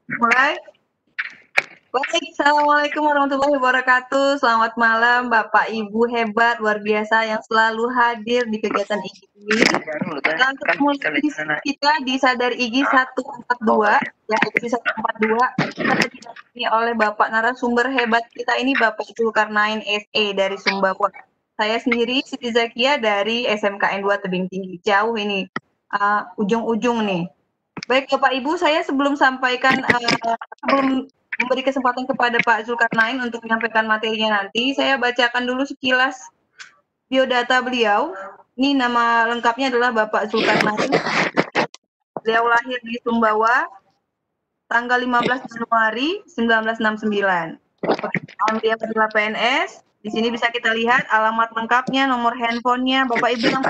Mulai. Baik, Assalamualaikum warahmatullahi wabarakatuh. Selamat malam, Bapak Ibu hebat, luar biasa yang selalu hadir di kegiatan IGI ini. Dan ketemu lagi kita di Sadar IGI 142, ya, edisi 142. Kita didampingi oleh Bapak narasumber hebat kita ini, Bapak Zulkarnain SE dari Sumbawa. Saya sendiri, Siti Zakia dari SMKN 2 Tebing Tinggi. Jauh ini, ujung-ujung nih. Baik, Bapak Ibu, saya sebelum memberi kesempatan kepada Pak Zulkarnain untuk menyampaikan materinya nanti, saya bacakan dulu sekilas biodata beliau. Ini nama lengkapnya adalah Bapak Zulkarnain. Beliau lahir di Sumbawa, tanggal 15 Januari 1969. Beliau adalah PNS. Di sini bisa kita lihat alamat lengkapnya, nomor handphonenya. Bapak Ibu yang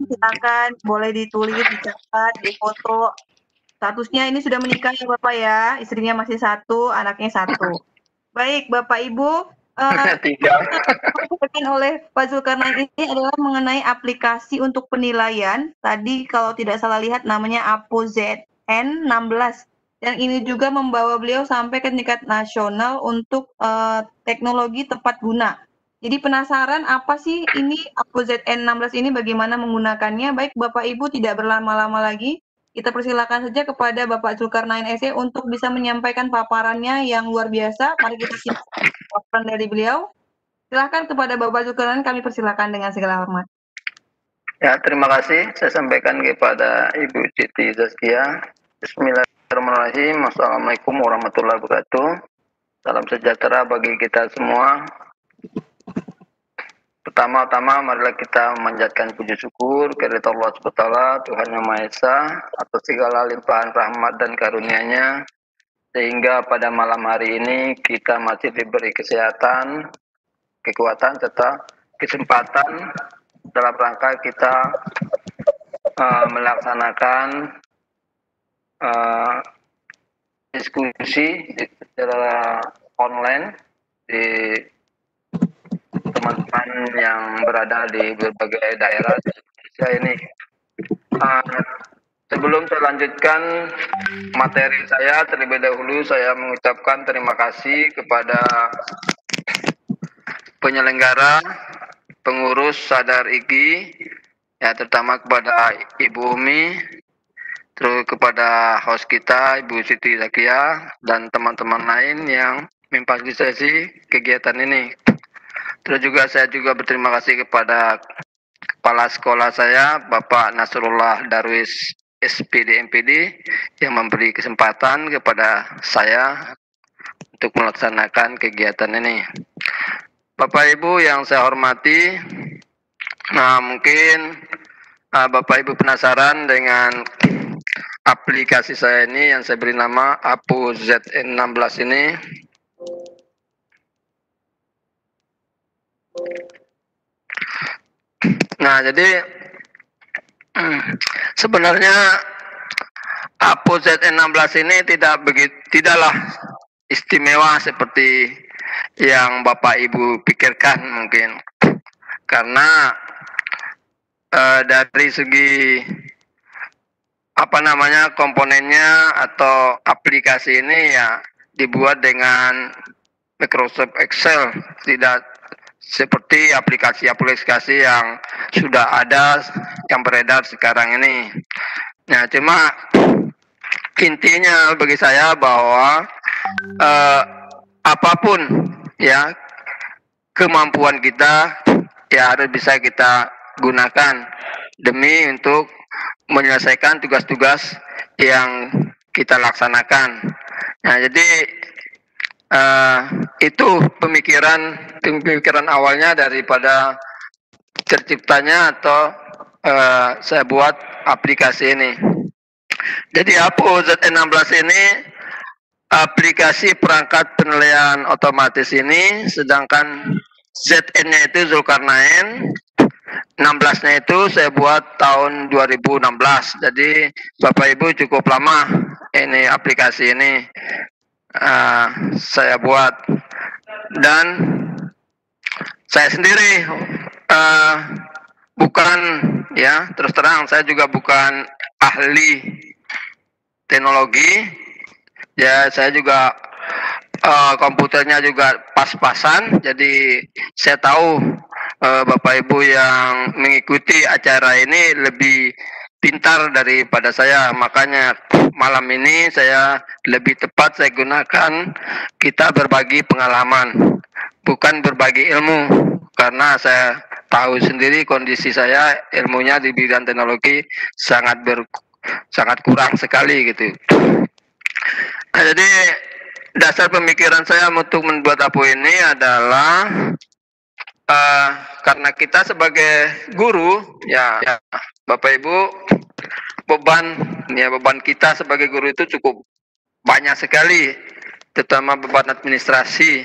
silakan, boleh ditulis, dicatat, difoto. Statusnya ini sudah menikah ya Bapak ya, istrinya masih satu, anaknya satu. Baik Bapak Ibu, yang oleh Pak Zulkarnain ini adalah mengenai aplikasi untuk penilaian. Tadi kalau tidak salah lihat namanya APO ZN 16. Dan ini juga membawa beliau sampai ke tingkat nasional untuk teknologi tepat guna. Jadi penasaran apa sih ini APO ZN 16 ini, bagaimana menggunakannya? Baik Bapak Ibu, tidak berlama-lama lagi, kita persilakan saja kepada Bapak Zulkarnain SE untuk bisa menyampaikan paparannya yang luar biasa. Mari kita simak paparan dari beliau. Silahkan kepada Bapak Zulkarnain, kami persilakan dengan segala hormat. Ya, terima kasih. Saya sampaikan kepada Ibu Siti Zaskia. Bismillahirrahmanirrahim. Assalamualaikum warahmatullahi wabarakatuh. Salam sejahtera bagi kita semua. Pertama-tama marilah kita memanjatkan puji syukur kepada Allah SWT, Tuhan Yang Maha Esa, atas segala limpahan rahmat dan karunia-Nya, sehingga pada malam hari ini kita masih diberi kesehatan, kekuatan, serta kesempatan dalam rangka kita melaksanakan diskusi secara online di teman-teman yang berada di berbagai daerah di Indonesia ini. Sebelum saya lanjutkan materi saya, terlebih dahulu saya mengucapkan terima kasih kepada penyelenggara, pengurus Sadar IGI, ya terutama kepada Ibu Umi, terus kepada host kita Ibu Siti Zakia dan teman-teman lain yang memfasilitasi kegiatan ini. Terus juga saya juga berterima kasih kepada kepala sekolah saya Bapak Nasrullah Darwis SPD MPD yang memberi kesempatan kepada saya untuk melaksanakan kegiatan ini. Bapak Ibu yang saya hormati, mungkin Bapak Ibu penasaran dengan aplikasi saya ini yang saya beri nama APO ZN16 ini. Nah, jadi sebenarnya APO ZN16 ini tidaklah istimewa seperti yang Bapak Ibu pikirkan mungkin, karena dari segi komponennya atau aplikasi ini ya dibuat dengan Microsoft Excel, tidak seperti aplikasi-aplikasi yang sudah ada yang beredar sekarang ini. Nah, cuma intinya bagi saya bahwa apapun ya kemampuan kita ya harus bisa kita gunakan demi untuk menyelesaikan tugas-tugas yang kita laksanakan. Nah, jadi itu pemikiran awalnya daripada terciptanya atau saya buat aplikasi ini. Jadi APO ZN16 ini aplikasi perangkat penilaian otomatis ini, sedangkan ZN-nya itu Zulkarnain, 16-nya itu saya buat tahun 2016. Jadi Bapak Ibu cukup lama ini aplikasi ini saya buat, dan saya sendiri bukan, ya terus terang saya juga bukan ahli teknologi. Ya, saya juga komputernya juga pas-pasan, jadi saya tahu Bapak Ibu yang mengikuti acara ini lebih pintar daripada saya, makanya malam ini saya lebih tepat saya gunakan kita berbagi pengalaman, bukan berbagi ilmu, karena saya tahu sendiri kondisi saya ilmunya di bidang teknologi sangat kurang sekali gitu. Nah, jadi dasar pemikiran saya untuk membuat apu ini adalah karena kita sebagai guru, ya Bapak Ibu, beban kita sebagai guru itu cukup banyak sekali, terutama beban administrasi.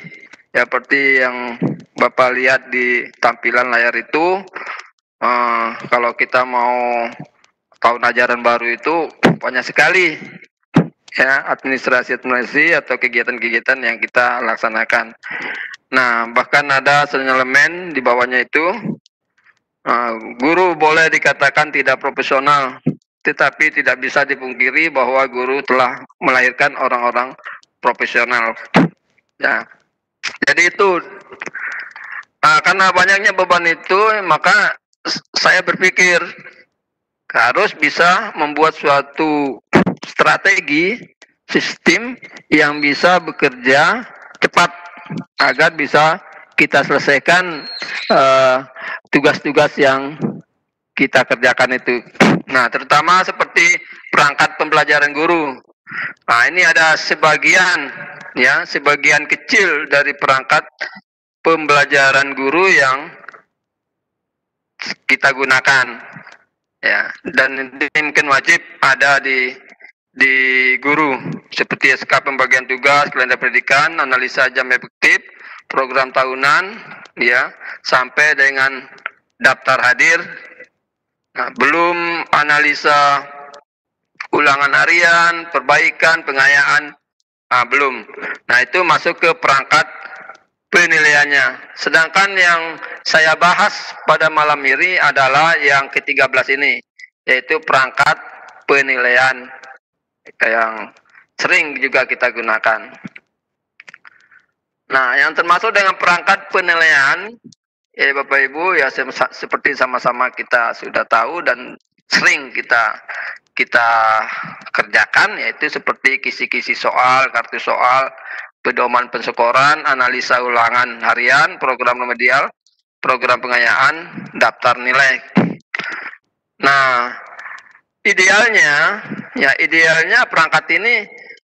Ya, seperti yang Bapak lihat di tampilan layar itu, kalau kita mau tahun ajaran baru itu banyak sekali ya administrasi atau kegiatan-kegiatan yang kita laksanakan. Nah, bahkan ada elemen di bawahnya itu, guru boleh dikatakan tidak profesional, tetapi tidak bisa dipungkiri bahwa guru telah melahirkan orang-orang profesional. Ya, jadi itu karena banyaknya beban itu, maka saya berpikir harus bisa membuat suatu strategi sistem yang bisa bekerja cepat agar bisa kita selesaikan tugas-tugas yang kita kerjakan itu. Nah, terutama seperti perangkat pembelajaran guru. Nah, ini ada sebagian kecil dari perangkat pembelajaran guru yang kita gunakan. Ya, dan mungkin wajib ada di guru, seperti SK pembagian tugas, kalender pendidikan, analisa jam efektif, program tahunan, ya, sampai dengan daftar hadir. Nah, belum analisa ulangan harian, perbaikan, pengayaan, belum. Nah, itu masuk ke perangkat penilaiannya. Sedangkan yang saya bahas pada malam ini adalah yang ke-13 ini, yaitu perangkat penilaian yang sering juga kita gunakan. Nah, yang termasuk dengan perangkat penilaian, ya Bapak Ibu, ya seperti sama-sama kita sudah tahu dan sering kita kerjakan, yaitu seperti kisi-kisi soal, kartu soal, pedoman penskoran, analisa ulangan harian, program remedial, program pengayaan, daftar nilai. Nah, idealnya perangkat ini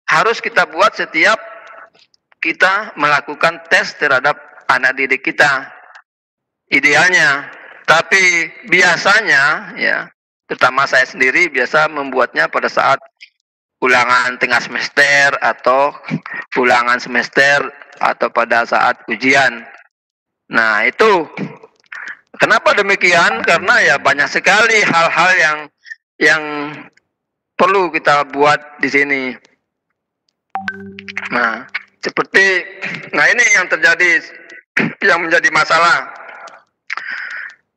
harus kita buat setiap kita melakukan tes terhadap anak didik kita. Idealnya, tapi biasanya ya, terutama saya sendiri biasa membuatnya pada saat ulangan tengah semester atau ulangan semester atau pada saat ujian. Nah, itu kenapa demikian? Karena ya banyak sekali hal-hal yang perlu kita buat di sini. Nah, ini yang terjadi, yang menjadi masalah.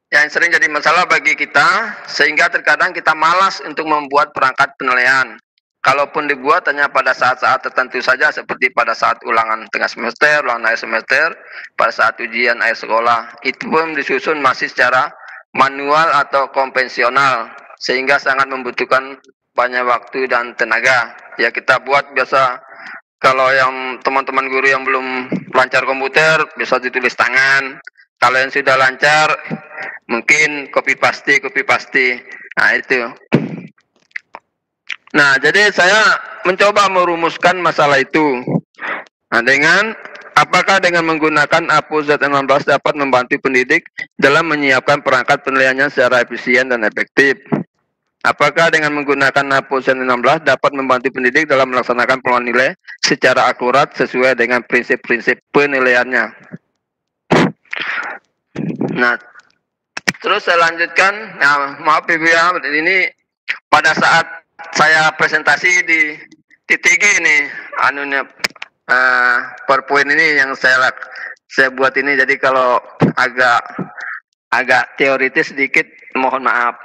Yang sering jadi masalah bagi kita, sehingga terkadang kita malas untuk membuat perangkat penilaian. Kalaupun dibuat hanya pada saat-saat tertentu saja, seperti pada saat ulangan tengah semester, ulangan akhir semester, pada saat ujian akhir sekolah. Itu pun disusun masih secara manual atau konvensional, sehingga sangat membutuhkan banyak waktu dan tenaga. Ya, kita buat biasa, kalau yang teman-teman guru yang belum lancar komputer, bisa ditulis tangan. Kalau yang sudah lancar, mungkin copy paste. Nah, itu. Nah, jadi saya mencoba merumuskan masalah itu. Nah, apakah dengan menggunakan APU Z16 dapat membantu pendidik dalam menyiapkan perangkat penilaiannya secara efisien dan efektif? Apakah dengan menggunakan APU Z16 dapat membantu pendidik dalam melaksanakan penilaian nilai secara akurat sesuai dengan prinsip-prinsip penilaiannya? Nah, terus saya lanjutkan. Nah, maaf Ibu ya, ini pada saat saya presentasi di TTG ini, PowerPoint ini yang saya buat ini, jadi kalau agak teoritis sedikit, mohon maaf.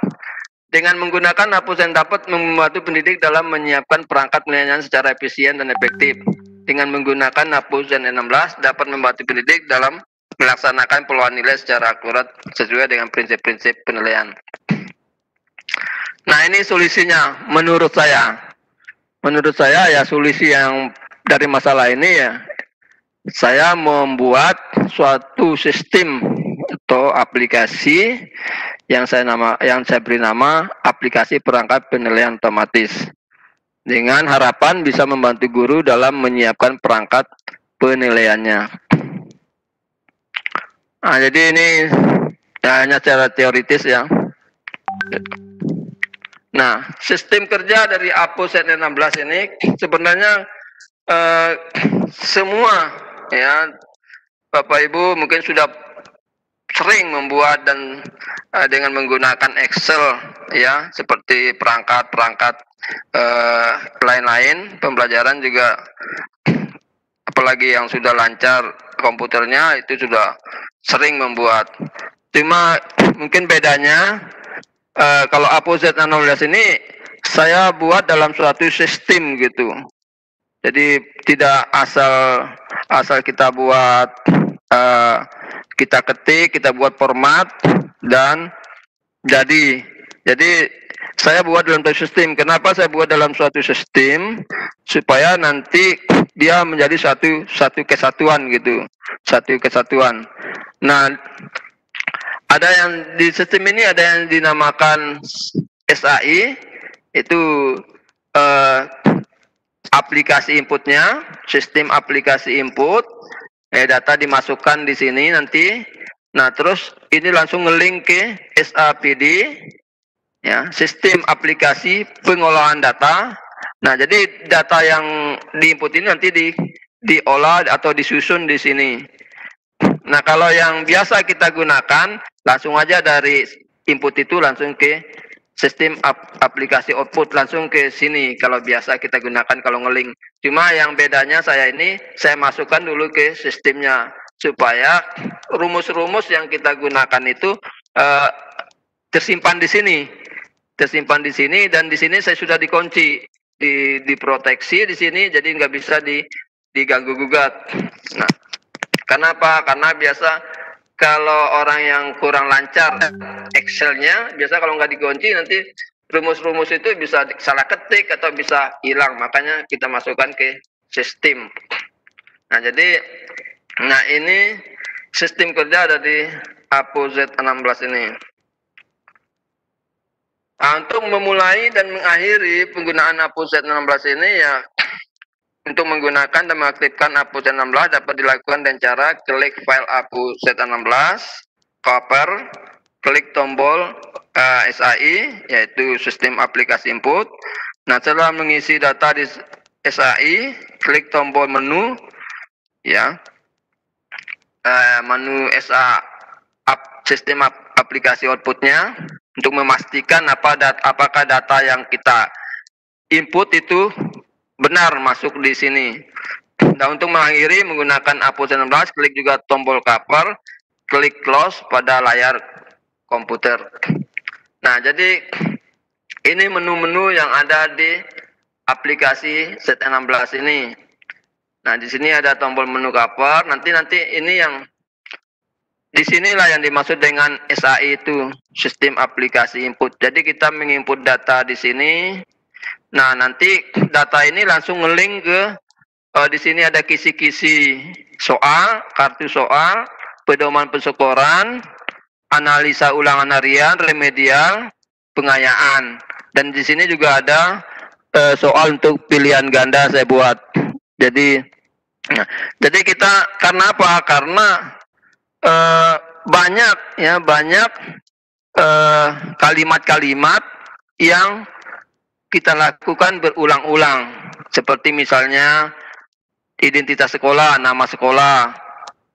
Dengan menggunakan APUSEN dapat membantu pendidik dalam menyiapkan perangkat penilaian secara efisien dan efektif. Dengan menggunakan APUSEN 16 dapat membantu pendidik dalam melaksanakan peluang nilai secara akurat sesuai dengan prinsip-prinsip penilaian. Nah, ini solusinya menurut saya. Menurut saya ya solusi yang dari masalah ini ya saya membuat suatu sistem atau aplikasi yang saya beri nama aplikasi perangkat penilaian otomatis dengan harapan bisa membantu guru dalam menyiapkan perangkat penilaiannya. Nah, jadi ini hanya secara teoritis ya. Nah, sistem kerja dari APUSEN 16 ini sebenarnya semua ya Bapak Ibu mungkin sudah sering membuat dan dengan menggunakan Excel ya seperti perangkat-perangkat lain-lain pembelajaran juga, apalagi yang sudah lancar komputernya itu sudah sering membuat. Cuma mungkin bedanya kalau APUSEN 16 ini saya buat dalam suatu sistem gitu. Jadi tidak asal kita buat, kita ketik, kita buat format dan jadi saya buat dalam suatu sistem. Kenapa saya buat dalam suatu sistem? Supaya nanti dia menjadi satu kesatuan gitu, satu kesatuan. Nah, ada yang di sistem ini ada yang dinamakan SAI, itu aplikasi inputnya, sistem aplikasi input, data dimasukkan di sini nanti. Nah, terus ini langsung ngelink ke SAPD, ya, sistem aplikasi pengolahan data. Nah, jadi data yang diinput ini nanti diolah atau disusun di sini. Nah, kalau yang biasa kita gunakan, langsung aja dari input itu langsung ke sistem aplikasi output langsung ke sini kalau biasa kita gunakan kalau ngelink. Cuma yang bedanya saya ini saya masukkan dulu ke sistemnya supaya rumus-rumus yang kita gunakan itu tersimpan di sini. Tersimpan di sini dan di sini saya sudah dikunci, diproteksi di sini jadi nggak bisa diganggu gugat. Nah, kenapa? Karena biasa kalau orang yang kurang lancar Excel-nya, biasa kalau nggak dikunci nanti rumus-rumus itu bisa salah ketik atau bisa hilang. Makanya kita masukkan ke sistem. Nah, jadi ini sistem kerja dari APUSEN 16 ini. Nah, untuk memulai dan mengakhiri penggunaan APUSEN 16 ini ya, untuk menggunakan dan mengaktifkan APUSEN 16 dapat dilakukan dengan cara klik file APUSEN 16, cover, klik tombol SAI, yaitu sistem aplikasi input. Nah, setelah mengisi data di SAI, klik tombol menu, ya, menu sistem aplikasi outputnya untuk memastikan apakah data yang kita input itu benar masuk di sini. Dan untuk mengakhiri menggunakan APUSEN 16, klik juga tombol cover, klik close pada layar komputer. Nah, jadi ini menu-menu yang ada di aplikasi Z16 ini. Nah, di sini ada tombol menu cover. Nanti ini yang di sinilah yang dimaksud dengan SAI itu, sistem aplikasi input. Jadi kita menginput data di sini. Nah, nanti data ini langsung ngelink ke di sini ada kisi-kisi soal, kartu soal, pedoman pensyukuran, analisa ulangan harian, remedial, pengayaan. Dan di sini juga ada soal untuk pilihan ganda saya buat. Jadi kita karena apa? Karena banyak kalimat-kalimat yang kita lakukan berulang-ulang, seperti misalnya identitas sekolah, nama sekolah.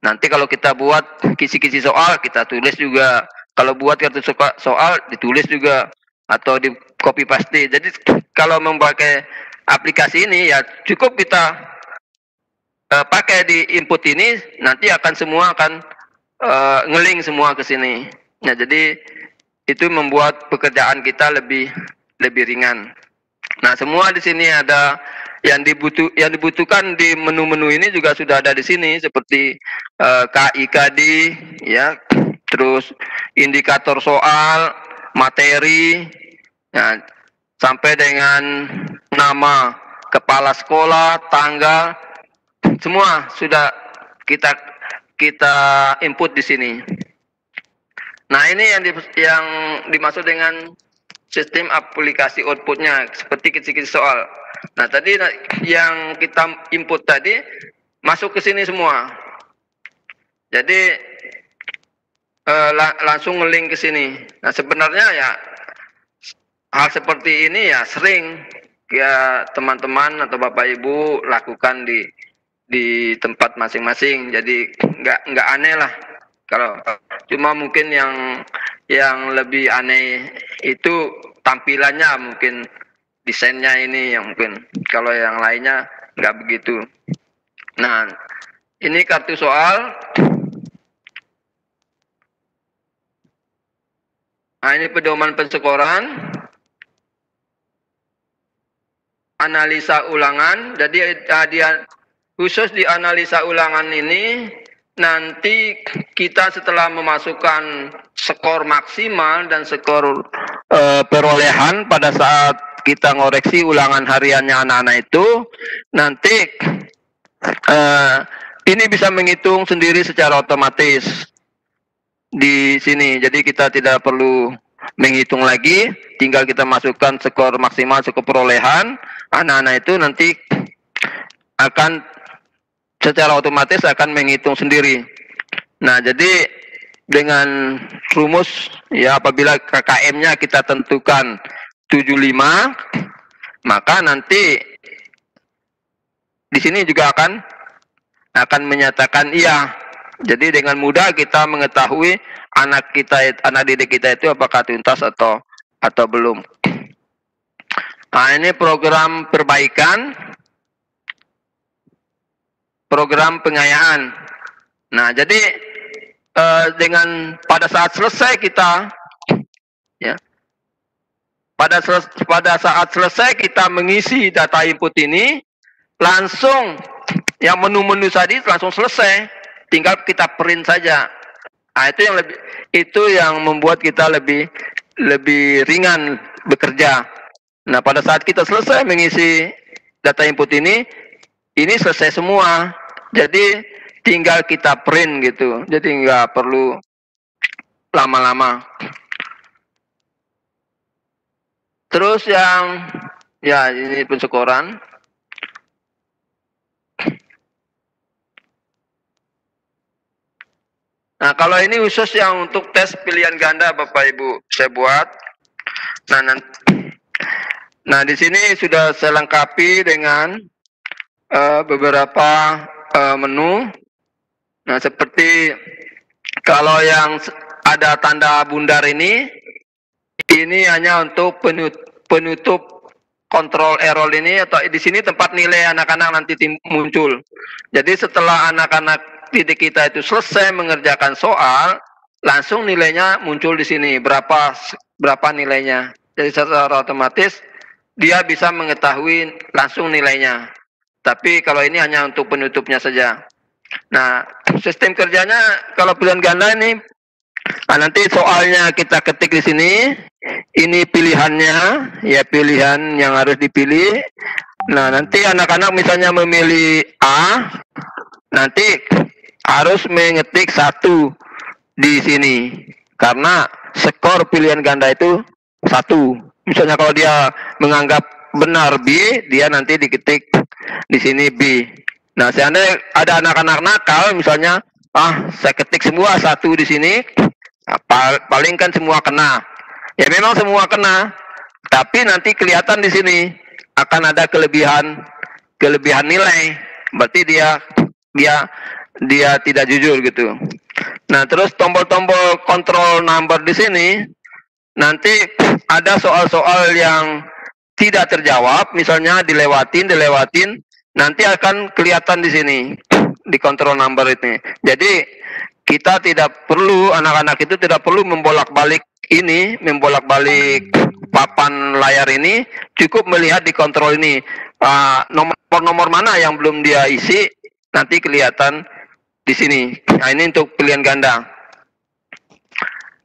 Nanti kalau kita buat kisi-kisi soal, kita tulis juga. Kalau buat kartu soal, ditulis juga atau di copy paste. Jadi kalau memakai aplikasi ini ya cukup kita pakai di input ini, nanti akan semua ngelink semua ke sini. Nah, jadi itu membuat pekerjaan kita lebih ringan. Nah, semua di sini ada yang dibutuhkan di menu-menu ini juga sudah ada di sini, seperti KIKD, ya, terus indikator soal, materi, ya, sampai dengan nama kepala sekolah, tanggal, semua sudah kita input di sini. Nah, ini yang dimaksud dengan sistem aplikasi outputnya, seperti kisi-kisi soal. Nah, tadi yang kita input tadi masuk ke sini semua. Jadi langsung nge-link ke sini. Nah, sebenarnya ya hal seperti ini ya sering ya teman-teman atau Bapak Ibu lakukan di tempat masing-masing. Jadi nggak aneh lah. Kalau cuma mungkin yang lebih aneh itu tampilannya, mungkin desainnya ini yang mungkin, kalau yang lainnya nggak begitu. Nah, ini kartu soal. Nah, ini pedoman penskoran, analisa ulangan. Jadi dia khusus di analisa ulangan ini, nanti kita setelah memasukkan skor maksimal dan skor perolehan pada saat kita ngoreksi ulangan hariannya anak-anak itu, nanti ini bisa menghitung sendiri secara otomatis di sini. Jadi kita tidak perlu menghitung lagi, tinggal kita masukkan skor maksimal, skor perolehan anak-anak itu, nanti akan secara otomatis akan menghitung sendiri. Nah, jadi dengan rumus ya, apabila KKM-nya kita tentukan 75, maka nanti di sini juga akan menyatakan iya. Jadi dengan mudah kita mengetahui anak didik kita itu apakah tuntas atau belum. Nah, ini program perbaikan, program pengayaan. Nah, jadi dengan pada saat selesai kita, ya, pada saat selesai kita mengisi data input ini, langsung yang menu-menu tadi langsung selesai, tinggal kita print saja. Nah, itu yang membuat kita lebih ringan bekerja. Nah, pada saat kita selesai mengisi data input ini selesai semua. Jadi tinggal kita print gitu. Jadi nggak perlu lama-lama. Terus yang ya ini penskoran. Nah, kalau ini khusus yang untuk tes pilihan ganda Bapak Ibu saya buat. Nah, di sini sudah saya lengkapi dengan beberapa menu. Nah, seperti kalau yang ada tanda bundar ini hanya untuk penutup kontrol error ini, atau di sini tempat nilai anak-anak nanti muncul. Jadi setelah anak-anak didik kita itu selesai mengerjakan soal, langsung nilainya muncul di sini, berapa nilainya. Jadi secara otomatis dia bisa mengetahui langsung nilainya. Tapi kalau ini hanya untuk penutupnya saja. Nah, sistem kerjanya kalau pilihan ganda ini, nanti soalnya kita ketik di sini, ini pilihannya, ya pilihan yang harus dipilih. Nah, nanti anak-anak misalnya memilih A, nanti harus mengetik 1 di sini, karena skor pilihan ganda itu 1. Misalnya kalau dia menganggap benar B, dia nanti diketik di sini B. Nah, seandainya ada anak-anak nakal, misalnya, saya ketik semua 1 di sini, paling kan semua kena. Ya memang semua kena, tapi nanti kelihatan di sini akan ada kelebihan nilai. Berarti dia tidak jujur gitu. Nah, terus tombol-tombol control number di sini, nanti ada soal-soal yang tidak terjawab, misalnya dilewatin, nanti akan kelihatan di sini, di control number ini. Jadi kita tidak perlu, anak-anak itu tidak perlu membolak-balik ini membolak-balik papan layar ini, cukup melihat di kontrol ini nomor mana yang belum dia isi, nanti kelihatan di sini. Nah, ini untuk pilihan ganda.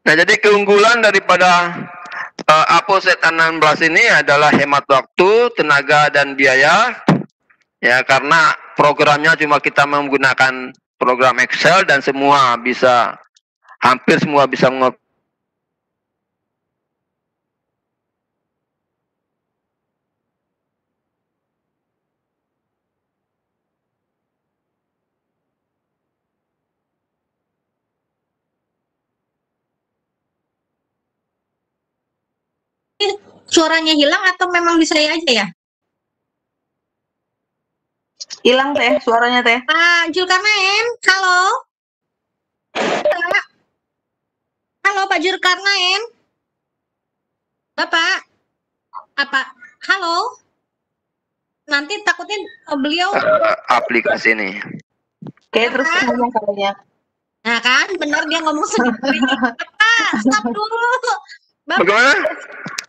Nah, jadi keunggulan daripada Apo Z16 ini adalah hemat waktu, tenaga, dan biaya. Ya, karena programnya cuma kita menggunakan program Excel dan hampir semua bisa Suaranya hilang atau memang di saya aja ya? Hilang teh, suaranya teh. Pak Zulkarnain, halo. Halo Pak Zulkarnain. Bapak, apa? Halo. Nanti takutnya beliau aplikasi ini. Kayak terus ngomong kayaknya. Nah kan, benar dia ngomong sendiri. Bapak, stop dulu. Bapak, bagaimana?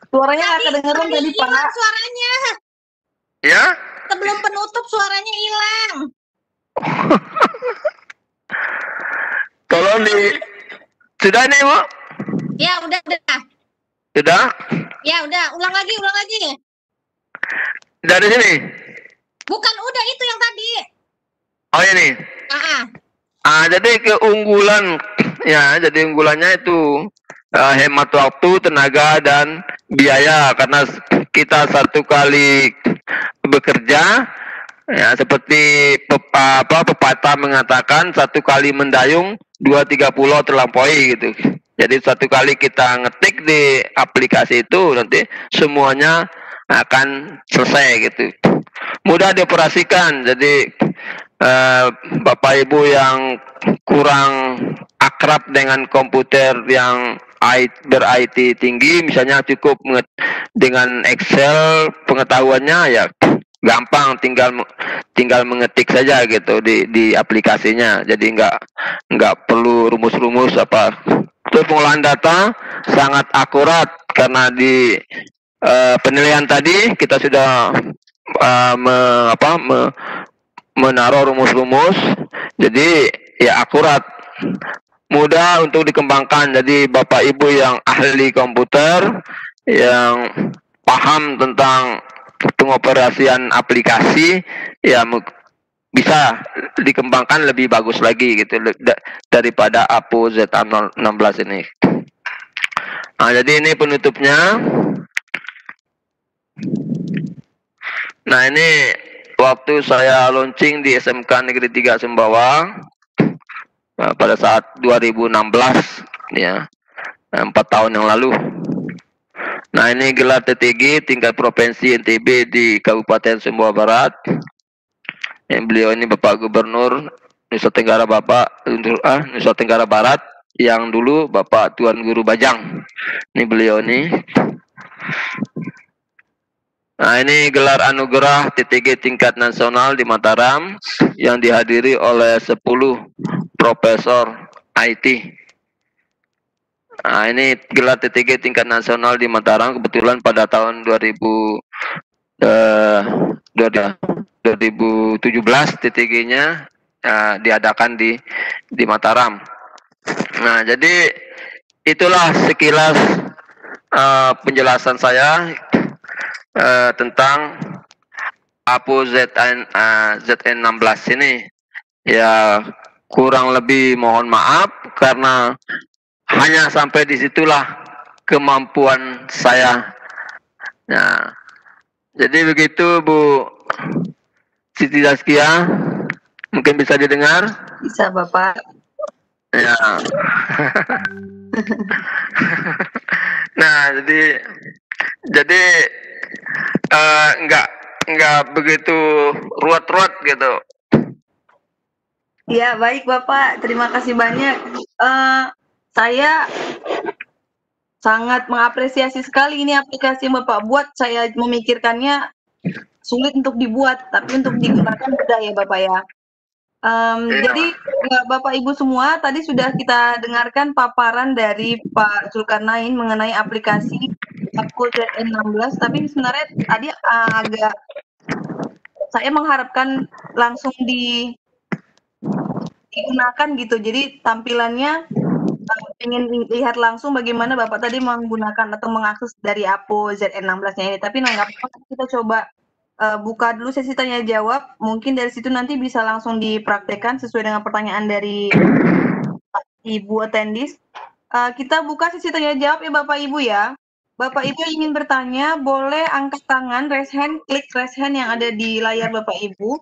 Suaranya nggak kedengeran tadi Pak. Suaranya. Ya? Sebelum penutup suaranya hilang. Tolong sudah nih Bu? Ya udah. Sudah? Ya udah, ulang lagi. Dari sini? Bukan, udah itu yang tadi. Oh ini. Jadi keunggulan ya, jadi unggulannya itu hemat waktu, tenaga, dan biaya, karena kita satu kali bekerja ya, seperti pepatah mengatakan, satu kali mendayung 2-3 pulau terlampaui gitu. Jadi satu kali kita ngetik di aplikasi itu, nanti semuanya akan selesai gitu. Mudah dioperasikan. Jadi Bapak Ibu yang kurang akrab dengan komputer yang ber-IT tinggi, misalnya cukup dengan Excel, pengetahuannya ya gampang, tinggal mengetik saja gitu di aplikasinya. Jadi nggak perlu rumus-rumus apa. Terus pengolahan data sangat akurat, karena di penilaian tadi kita sudah menaruh rumus-rumus, jadi ya akurat, mudah untuk dikembangkan. Jadi Bapak Ibu yang ahli komputer, yang paham tentang pengoperasian aplikasi, ya bisa dikembangkan lebih bagus lagi gitu daripada Apo Z16 ini. Nah, jadi ini penutupnya. Nah, ini waktu saya launching di SMK Negeri 3 Sembawang pada saat 2016 ya, 4 tahun yang lalu. Nah, ini gelar TTG tingkat provinsi NTB di Kabupaten Sumbawa Barat. Yang beliau ini Bapak Gubernur Nusa Tenggara Barat yang dulu Bapak Tuan Guru Bajang. Ini beliau nih. Nah, ini gelar anugerah TTG tingkat nasional di Mataram yang dihadiri oleh 10 profesor IT. Nah, ini gelar TTG tingkat nasional di Mataram, kebetulan pada tahun 2017 TTG-nya diadakan di Mataram. Nah, jadi itulah sekilas penjelasan saya tentang Apo ZN16 ini. Ya, kurang lebih mohon maaf karena hanya sampai disitulah kemampuan saya. Nah, jadi begitu Bu Siti Zaskia, mungkin bisa didengar? Bisa Bapak. Ya. Nah, jadi nggak begitu ruwet-ruwet gitu. Ya, baik Bapak, terima kasih banyak. Saya sangat mengapresiasi sekali ini aplikasi yang Bapak buat. Saya memikirkannya sulit untuk dibuat, tapi untuk digunakan mudah ya Bapak ya. Jadi Bapak Ibu semua, tadi sudah kita dengarkan paparan dari Pak Zulkarnain mengenai aplikasi Aku ZN16, tapi sebenarnya tadi agak saya mengharapkan langsung digunakan gitu. Jadi tampilannya ingin lihat langsung bagaimana Bapak tadi menggunakan atau mengakses dari Apo ZN16-nya ini. Tapi nggak apa-apa, kita coba buka dulu sesi tanya jawab. Mungkin dari situ nanti bisa langsung dipraktekkan sesuai dengan pertanyaan dari Ibu attendees. Kita buka sesi tanya jawab ya Bapak Ibu ya. Bapak Ibu yang ingin bertanya boleh angkat tangan, raise hand, klik raise hand yang ada di layar Bapak Ibu,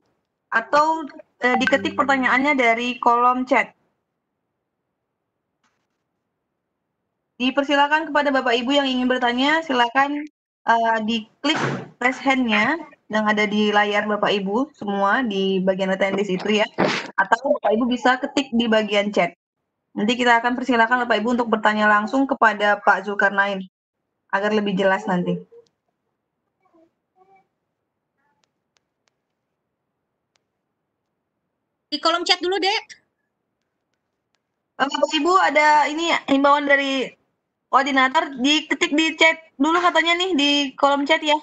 atau diketik pertanyaannya dari kolom chat. Dipersilakan kepada Bapak Ibu yang ingin bertanya, silakan diklik raise hand-nya yang ada di layar Bapak Ibu semua di bagian attendees itu ya, atau Bapak Ibu bisa ketik di bagian chat. Nanti kita akan persilakan Bapak Ibu untuk bertanya langsung kepada Pak Zulkarnain agar lebih jelas nanti. Di kolom chat dulu, Dek. Bapak Ibu ada ini himbauan dari koordinator, diketik di chat dulu katanya nih di kolom chat ya.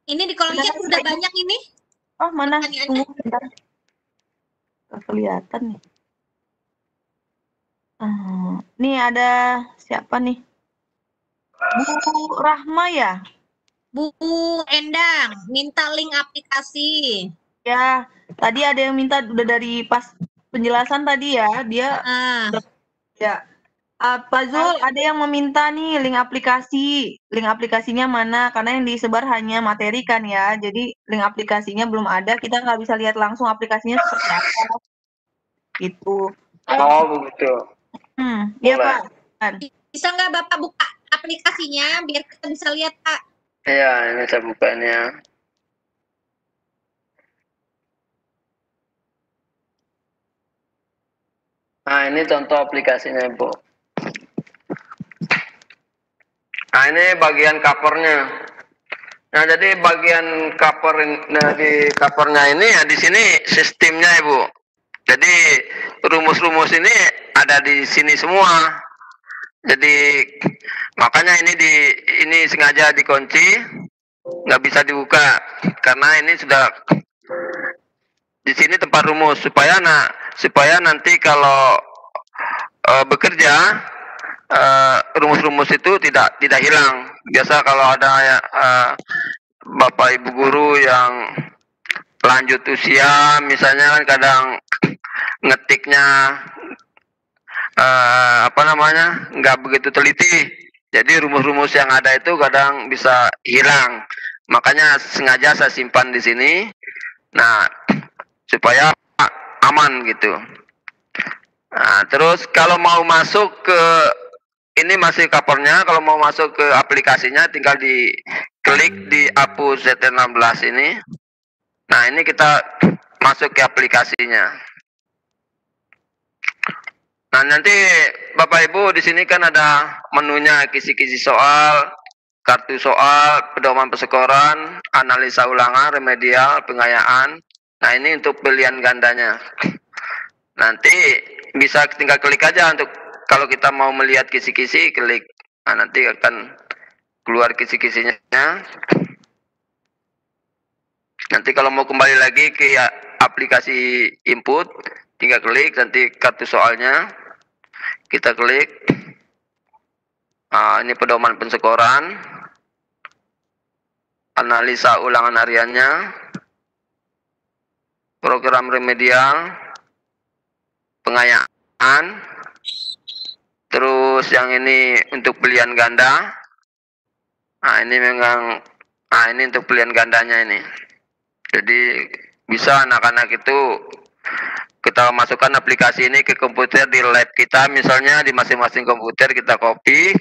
Ini di kolom chat udah banyak ini. Oh, mana? Pertanyaannya. Tunggu bentar. Nggak kelihatan nih. Nih ada siapa nih? Bu Rahma ya? Bu Endang, minta link aplikasi. Ya, tadi ada yang minta udah dari pas penjelasan tadi ya, dia ya. Pak Zul, ada yang meminta nih link aplikasi. Link aplikasinya mana? Karena yang disebar hanya materi kan ya. Jadi link aplikasinya belum ada. Kita nggak bisa lihat langsung aplikasinya seperti apa. Gitu. Oh, begitu. Iya Pak. Bisa nggak Bapak buka aplikasinya biar kita bisa lihat, Pak? Iya, ini saya bukanya. Nah, ini contoh aplikasinya, Ibu. Nah, ini bagian covernya. Nah, jadi bagian cover di covernya ini ya di sini sistemnya, Ibu. Jadi rumus-rumus ini ada di sini semua. Jadi makanya ini sengaja dikunci, nggak bisa dibuka karena ini sudah di sini tempat rumus supaya nanti kalau bekerja rumus-rumus itu tidak hilang. Biasa kalau ada Bapak Ibu guru yang lanjut usia misalnya kan kadang ngetiknya nggak begitu teliti, jadi rumus-rumus yang ada itu kadang bisa hilang, makanya sengaja saya simpan di sini, nah supaya aman gitu. Nah, terus kalau mau masuk ke ini masih covernya, kalau mau masuk ke aplikasinya tinggal diklik di Apu ZN16 ini. Nah, ini kita masuk ke aplikasinya. Nah, nanti Bapak Ibu di sini kan ada menunya kisi-kisi soal, kartu soal, pedoman persekoran, analisa ulangan, remedial, pengayaan. Nah, ini untuk pilihan gandanya. Nanti bisa tinggal klik aja untuk kalau kita mau melihat kisi-kisi, klik. Nah, nanti akan keluar kisi-kisinya. Nanti kalau mau kembali lagi ke aplikasi input, tinggal klik, nanti kartu soalnya kita klik. Ini pedoman pensekoran, analisa ulangan hariannya, program remedial, pengayaan, terus yang ini untuk pilihan ganda. Nah, ini untuk pilihan gandanya ini. Jadi bisa anak-anak itu kita masukkan aplikasi ini ke komputer di lab kita, misalnya di masing-masing komputer kita copy,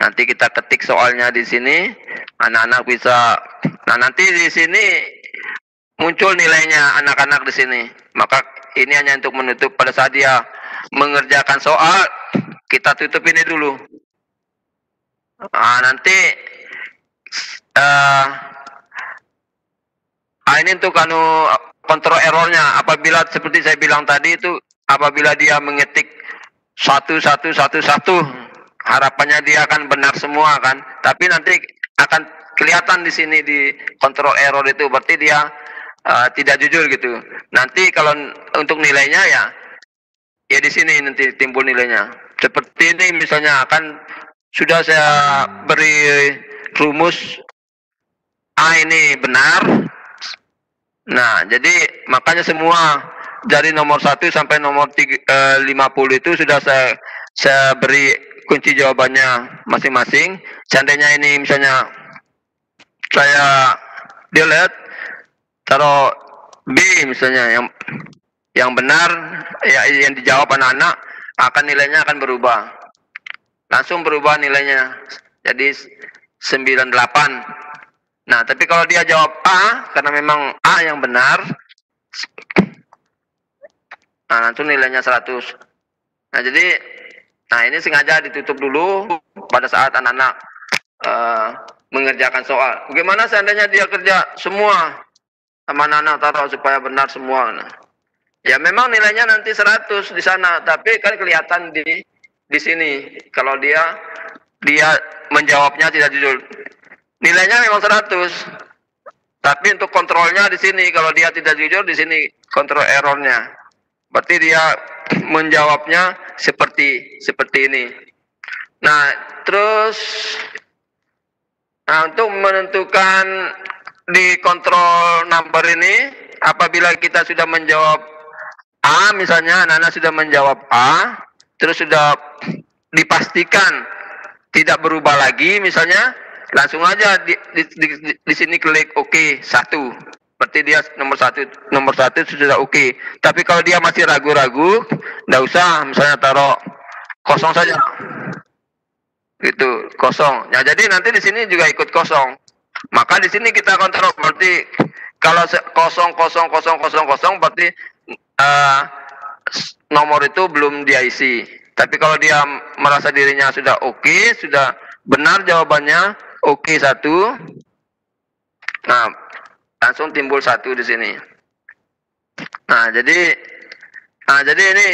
nanti kita ketik soalnya di sini, anak-anak bisa. Nah, nanti di sini muncul nilainya anak-anak di sini. Maka ini hanya untuk menutup pada saat dia mengerjakan soal, kita tutup ini dulu. Nah, nanti ini untuk kontrol errornya. Apabila seperti saya bilang tadi itu apabila dia mengetik satu, harapannya dia akan benar semua kan. Tapi nanti akan kelihatan di sini di kontrol error itu, berarti dia tidak jujur gitu. Nanti kalau untuk nilainya ya di sini nanti timbul nilainya. Seperti ini misalnya kan sudah saya beri rumus A ini benar. Nah, jadi makanya semua dari nomor 1 sampai nomor 50 itu sudah saya beri kunci jawabannya masing-masing. Seandainya ini misalnya saya delete, taruh B misalnya yang benar, yang dijawab anak-anak, akan nilainya akan berubah. Langsung berubah nilainya. Jadi 98. Nah, tapi kalau dia jawab A, karena memang A yang benar, nah langsung nilainya 100. Nah, jadi, ini sengaja ditutup dulu pada saat anak-anak mengerjakan soal. Bagaimana seandainya dia kerja semua, sama anak-anak taruh supaya benar semua. Nah, ya memang nilainya nanti 100 di sana, tapi kan kelihatan di sini kalau dia menjawabnya tidak jujur. Nilainya memang 100. Tapi untuk kontrolnya di sini, kalau dia tidak jujur di sini kontrol errornya. Berarti dia menjawabnya seperti ini. Nah, terus untuk menentukan di kontrol number ini, apabila kita sudah menjawab A, misalnya anak-anak sudah menjawab A, terus sudah dipastikan tidak berubah lagi, misalnya langsung aja di sini klik OK 1. Berarti dia nomor satu sudah OK. Tapi kalau dia masih ragu-ragu, nggak usah, misalnya taruh kosong saja. Gitu, kosong. Ya, jadi nanti di sini juga ikut kosong. Maka di sini kita kontrol, berarti kalau kosong berarti nomor itu belum dia isi. Tapi kalau dia merasa dirinya sudah oke, sudah benar jawabannya, oke 1. Nah, langsung timbul 1 di sini. Nah, jadi ini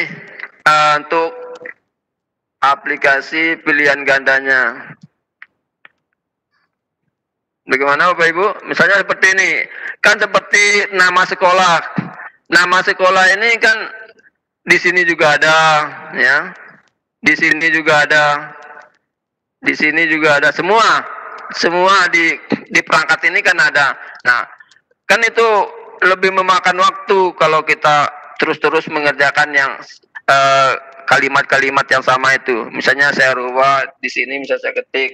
untuk aplikasi pilihan gandanya. Bagaimana Bapak Ibu? Misalnya seperti ini. Kan seperti nama sekolah. Nama sekolah ini kan di sini juga ada, ya. Di sini juga ada. Di sini juga ada, semua di perangkat ini kan ada. Nah, kan itu lebih memakan waktu kalau kita terus-terus mengerjakan yang kalimat-kalimat yang sama itu. Misalnya saya rubah di sini, misalnya saya ketik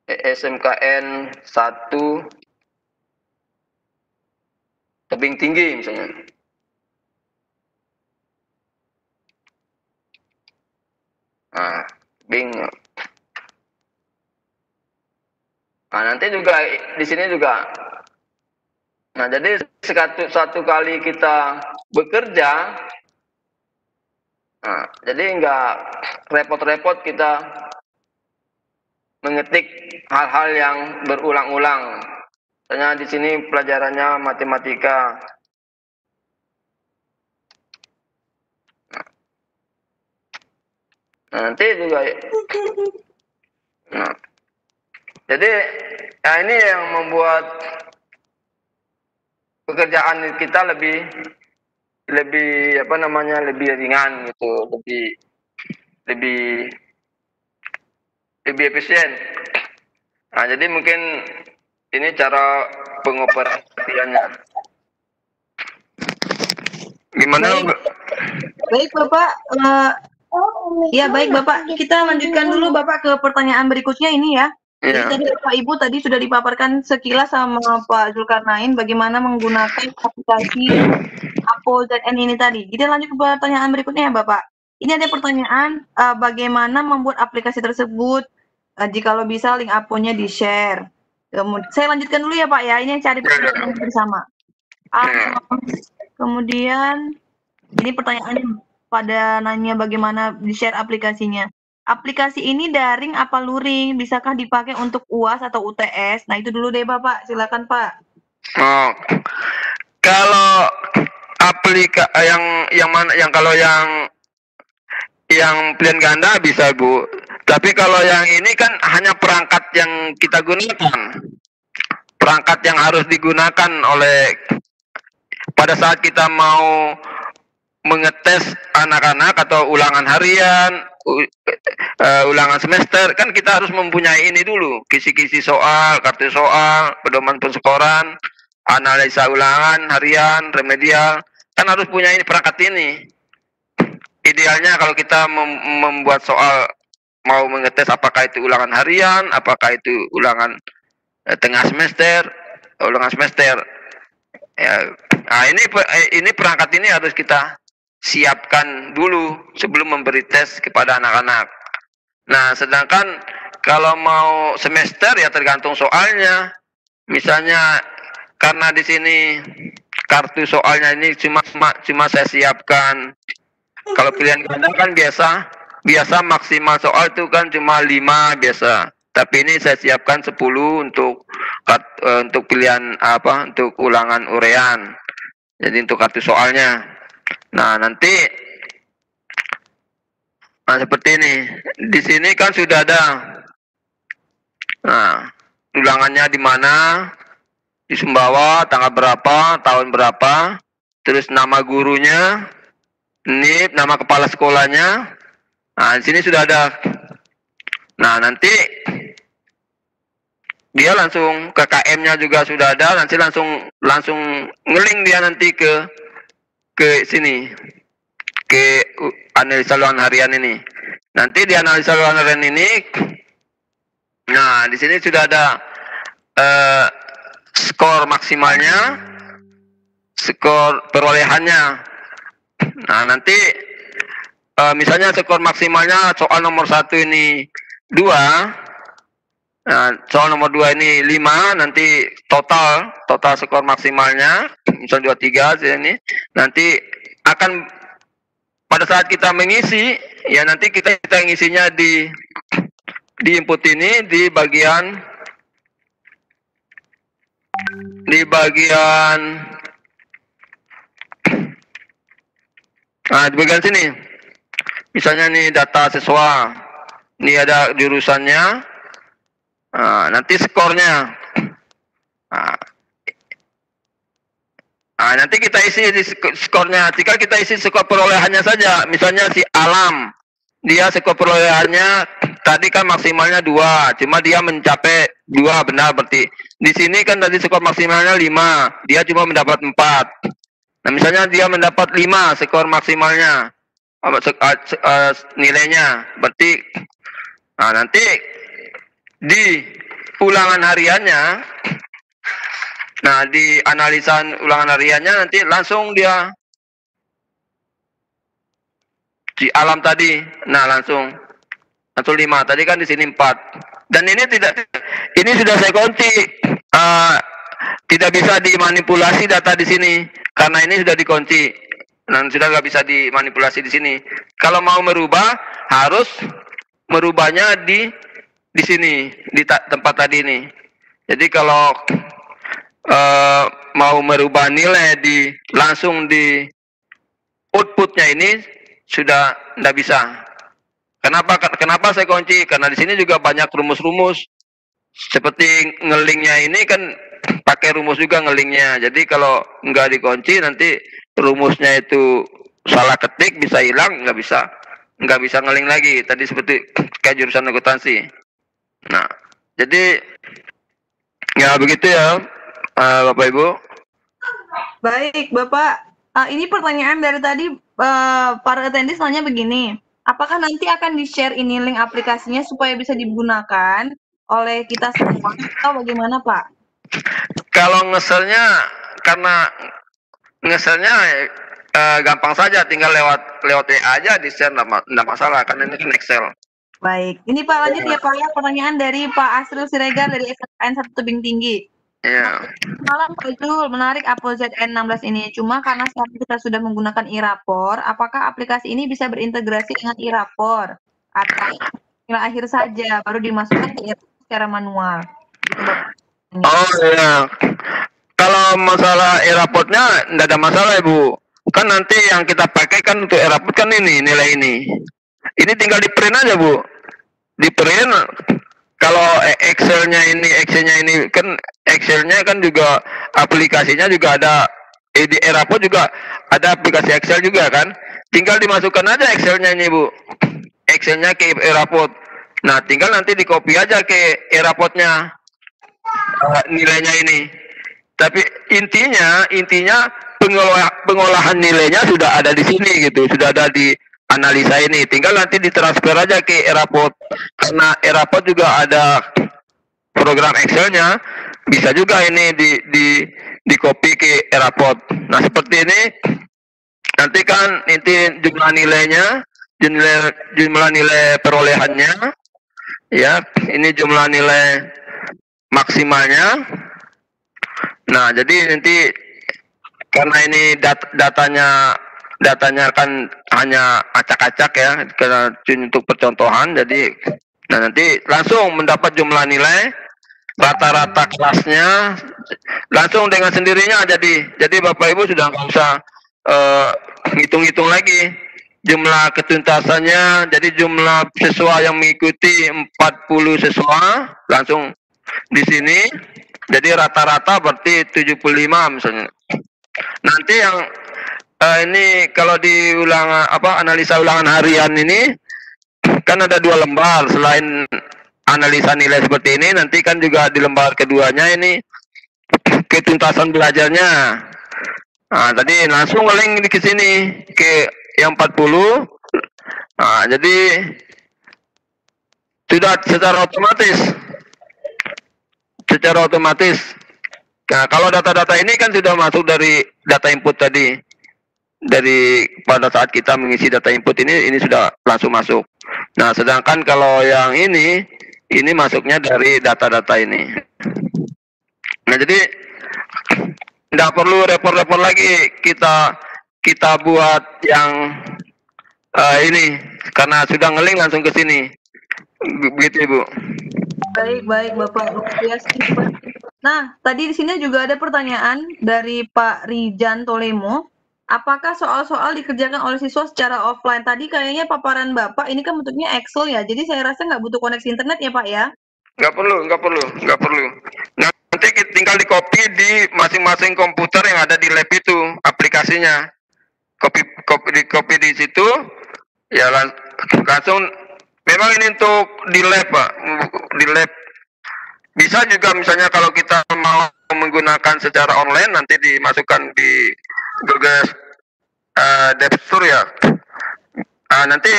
SMKN 1 tebing tinggi misalnya. Nah, nanti juga di sini juga. Nah, jadi satu kali kita bekerja, jadi nggak repot-repot kita mengetik hal-hal yang berulang-ulang. Misalnya di sini pelajarannya matematika. Nanti juga. Nah, jadi ini yang membuat pekerjaan kita lebih lebih ringan gitu, lebih efisien. Nah, jadi mungkin ini cara pengoperasiannya. Gimana? Baik Bapak. Ya baik Bapak, kita lanjutkan dulu Bapak ke pertanyaan berikutnya ini ya. Jadi tadi Bapak Ibu tadi sudah dipaparkan sekilas sama Pak Zulkarnain bagaimana menggunakan aplikasi Apo ZN ini tadi. Kita lanjut ke pertanyaan berikutnya ya Bapak. Ini ada pertanyaan bagaimana membuat aplikasi tersebut, jikalau bisa link Aponya di-share. Saya lanjutkan dulu ya Pak ya, ini yang cari pertanyaan bersama. Kemudian ini pertanyaannya pada nanya bagaimana di-share aplikasinya. aplikasi ini daring apa luring? Bisakah dipakai untuk UAS atau UTS? Nah, itu dulu deh, Bapak. Silakan, Pak. Oh, kalau yang mana kalau yang pilihan ganda bisa, Bu. Tapi kalau yang ini kan hanya perangkat yang kita gunakan. Perangkat yang harus digunakan oleh pada saat kita mau mengetes anak-anak atau ulangan harian, ulangan semester, kan kita harus mempunyai ini dulu, kisi-kisi soal, kartu soal, pedoman penskoran, analisa ulangan harian, remedial, kan harus punya ini perangkat ini. Idealnya kalau kita membuat soal mau mengetes apakah itu ulangan harian, apakah itu ulangan tengah semester, ulangan semester. Ya, nah ini perangkat ini harus kita siapkan dulu sebelum memberi tes kepada anak-anak. Nah, sedangkan kalau mau semester ya tergantung soalnya. Misalnya karena di sini kartu soalnya ini cuma saya siapkan. Kalau pilihan ganda kan biasa maksimal soal itu kan cuma 5 biasa. Tapi ini saya siapkan 10 untuk pilihan untuk ulangan urean. Jadi untuk kartu soalnya. Nah, nanti seperti ini. Di sini kan sudah ada. Nah, ulangannya di mana? Di Sumbawa, tanggal berapa, tahun berapa, terus nama gurunya, NIP, nama kepala sekolahnya. Nah, di sini sudah ada. Nah, nanti dia langsung ke KM-nya juga sudah ada, nanti langsung ngeling dia nanti ke sini, ke analisa ulangan harian ini. Nanti di analisa ulangan harian ini, nah di sini sudah ada skor maksimalnya, skor perolehannya. Nah, nanti misalnya skor maksimalnya soal nomor 1 ini 2, nah, soal nomor 2 ini 5, nanti total skor maksimalnya, misalnya 23 ini, nanti akan pada saat kita mengisi, ya nanti kita ngisinya di input ini di bagian nah, di bagian sini. Misalnya nih data siswa. Ini ada jurusannya. Nah, nanti skornya. Nah, nanti kita isi di skornya. Jika kita isi skor perolehannya saja, misalnya si Alam, dia skor perolehannya tadi kan maksimalnya 2, cuma dia mencapai 2, benar berarti. Di sini kan tadi skor maksimalnya 5, dia cuma mendapat 4. Nah, misalnya dia mendapat 5 skor maksimalnya, nilainya, berarti nah nanti di ulangan hariannya, nah di analisa ulangan hariannya nanti langsung dia di Alam tadi, nah langsung 5, tadi kan di sini 4, dan ini sudah saya kunci, tidak bisa dimanipulasi data di sini karena ini sudah dikunci dan sudah nggak bisa dimanipulasi di sini. Kalau mau merubah harus merubahnya di sini, di tempat tadi ini. Jadi kalau mau merubah nilai langsung di outputnya ini sudah tidak bisa. Kenapa saya kunci? Karena di sini juga banyak rumus-rumus. Seperti ngelingnya ini kan pakai rumus juga ngelingnya. Jadi kalau nggak dikunci nanti rumusnya itu salah ketik bisa hilang, nggak bisa ngeling lagi. Tadi seperti kayak jurusan akuntansi. Nah, jadi ya begitu ya, Bapak Ibu. Baik, Bapak. Ini pertanyaan dari tadi para attendees nanya begini. Apakah nanti akan di-share ini link aplikasinya supaya bisa digunakan oleh kita semua atau bagaimana, Pak? Kalau karena ngeselnya gampang saja, tinggal lewat WA aja di-share, enggak masalah, karena ini kan Excel. Baik, ini Pak lanjut ya Pak ya, pertanyaan dari Pak Asril Siregar dari SMKN 1 Tebing Tinggi. Iya. Malam Pak Jul, menarik APOZN 16 ini. Cuma karena sekarang kita sudah menggunakan e-rapor, apakah aplikasi ini bisa berintegrasi dengan e-rapor? atau file akhir saja baru dimasukkan ke secara manual. Gitu, Bapak. Oh iya. Kalau masalah e-rapportnya enggak ada masalah, Ibu. Kan nanti yang kita pakai kan untuk e-rapport kan ini nilai ini. Ini tinggal di print aja, Bu. Di print. Kalau Excel-nya ini kan Excel-nya kan juga aplikasinya juga ada, di e-rapport juga ada aplikasi Excel juga kan. Tinggal dimasukkan aja Excel-nya ini, Bu. Excel-nya ke e-rapport. Nah, tinggal nanti di-copy aja ke e-rapportnya nilainya ini. Tapi intinya pengolahan nilainya sudah ada di sini gitu, sudah ada di analisa ini. Tinggal nanti ditransfer aja ke e-rapport. Karena e-rapport juga ada program Excel-nya, bisa juga ini di copy ke e-rapport. Nah, seperti ini nanti kan inti jumlah nilainya, jumlah nilai perolehannya, ya, ini jumlah nilai maksimalnya. Nah, jadi nanti karena ini datanya kan hanya acak-acak ya, karena untuk percontohan, jadi nah nanti langsung mendapat jumlah nilai rata-rata kelasnya langsung dengan sendirinya. Jadi Bapak Ibu sudah nggak usah ngitung-ngitung lagi jumlah ketuntasannya. Jadi jumlah siswa yang mengikuti 40 siswa langsung di sini. Jadi rata-rata berarti 75 misalnya. Nanti yang ini kalau analisa ulangan harian ini kan ada 2 lembar. Selain analisa nilai seperti ini, nanti kan juga di lembar keduanya ini ketuntasan belajarnya. Nah, tadi langsung ngeling ke sini ke yang 40. Nah, jadi sudah secara otomatis. Nah, kalau data-data ini kan sudah masuk dari data input tadi. Dari pada saat kita mengisi data input ini sudah langsung masuk. Nah, sedangkan kalau yang ini masuknya dari data-data ini. Nah, jadi tidak perlu repot-repot lagi kita buat yang ini, karena sudah ngeling langsung ke sini. Begitu, Ibu. Baik Bapak Lukias. Nah, tadi di sini juga ada pertanyaan dari Pak Rijan Tolemo. Apakah soal-soal dikerjakan oleh siswa secara offline? Tadi kayaknya paparan Bapak ini kan bentuknya Excel ya, jadi saya rasa nggak butuh koneksi internet ya Pak ya? Nggak perlu. Nah, nanti tinggal di-copy di masing-masing komputer yang ada di lab itu aplikasinya. Copy di situ, ya langsung. Memang ini untuk di lab, Pak. Di lab. Bisa juga misalnya kalau kita mau menggunakan secara online, nanti dimasukkan di Google Dev Store ya. Nanti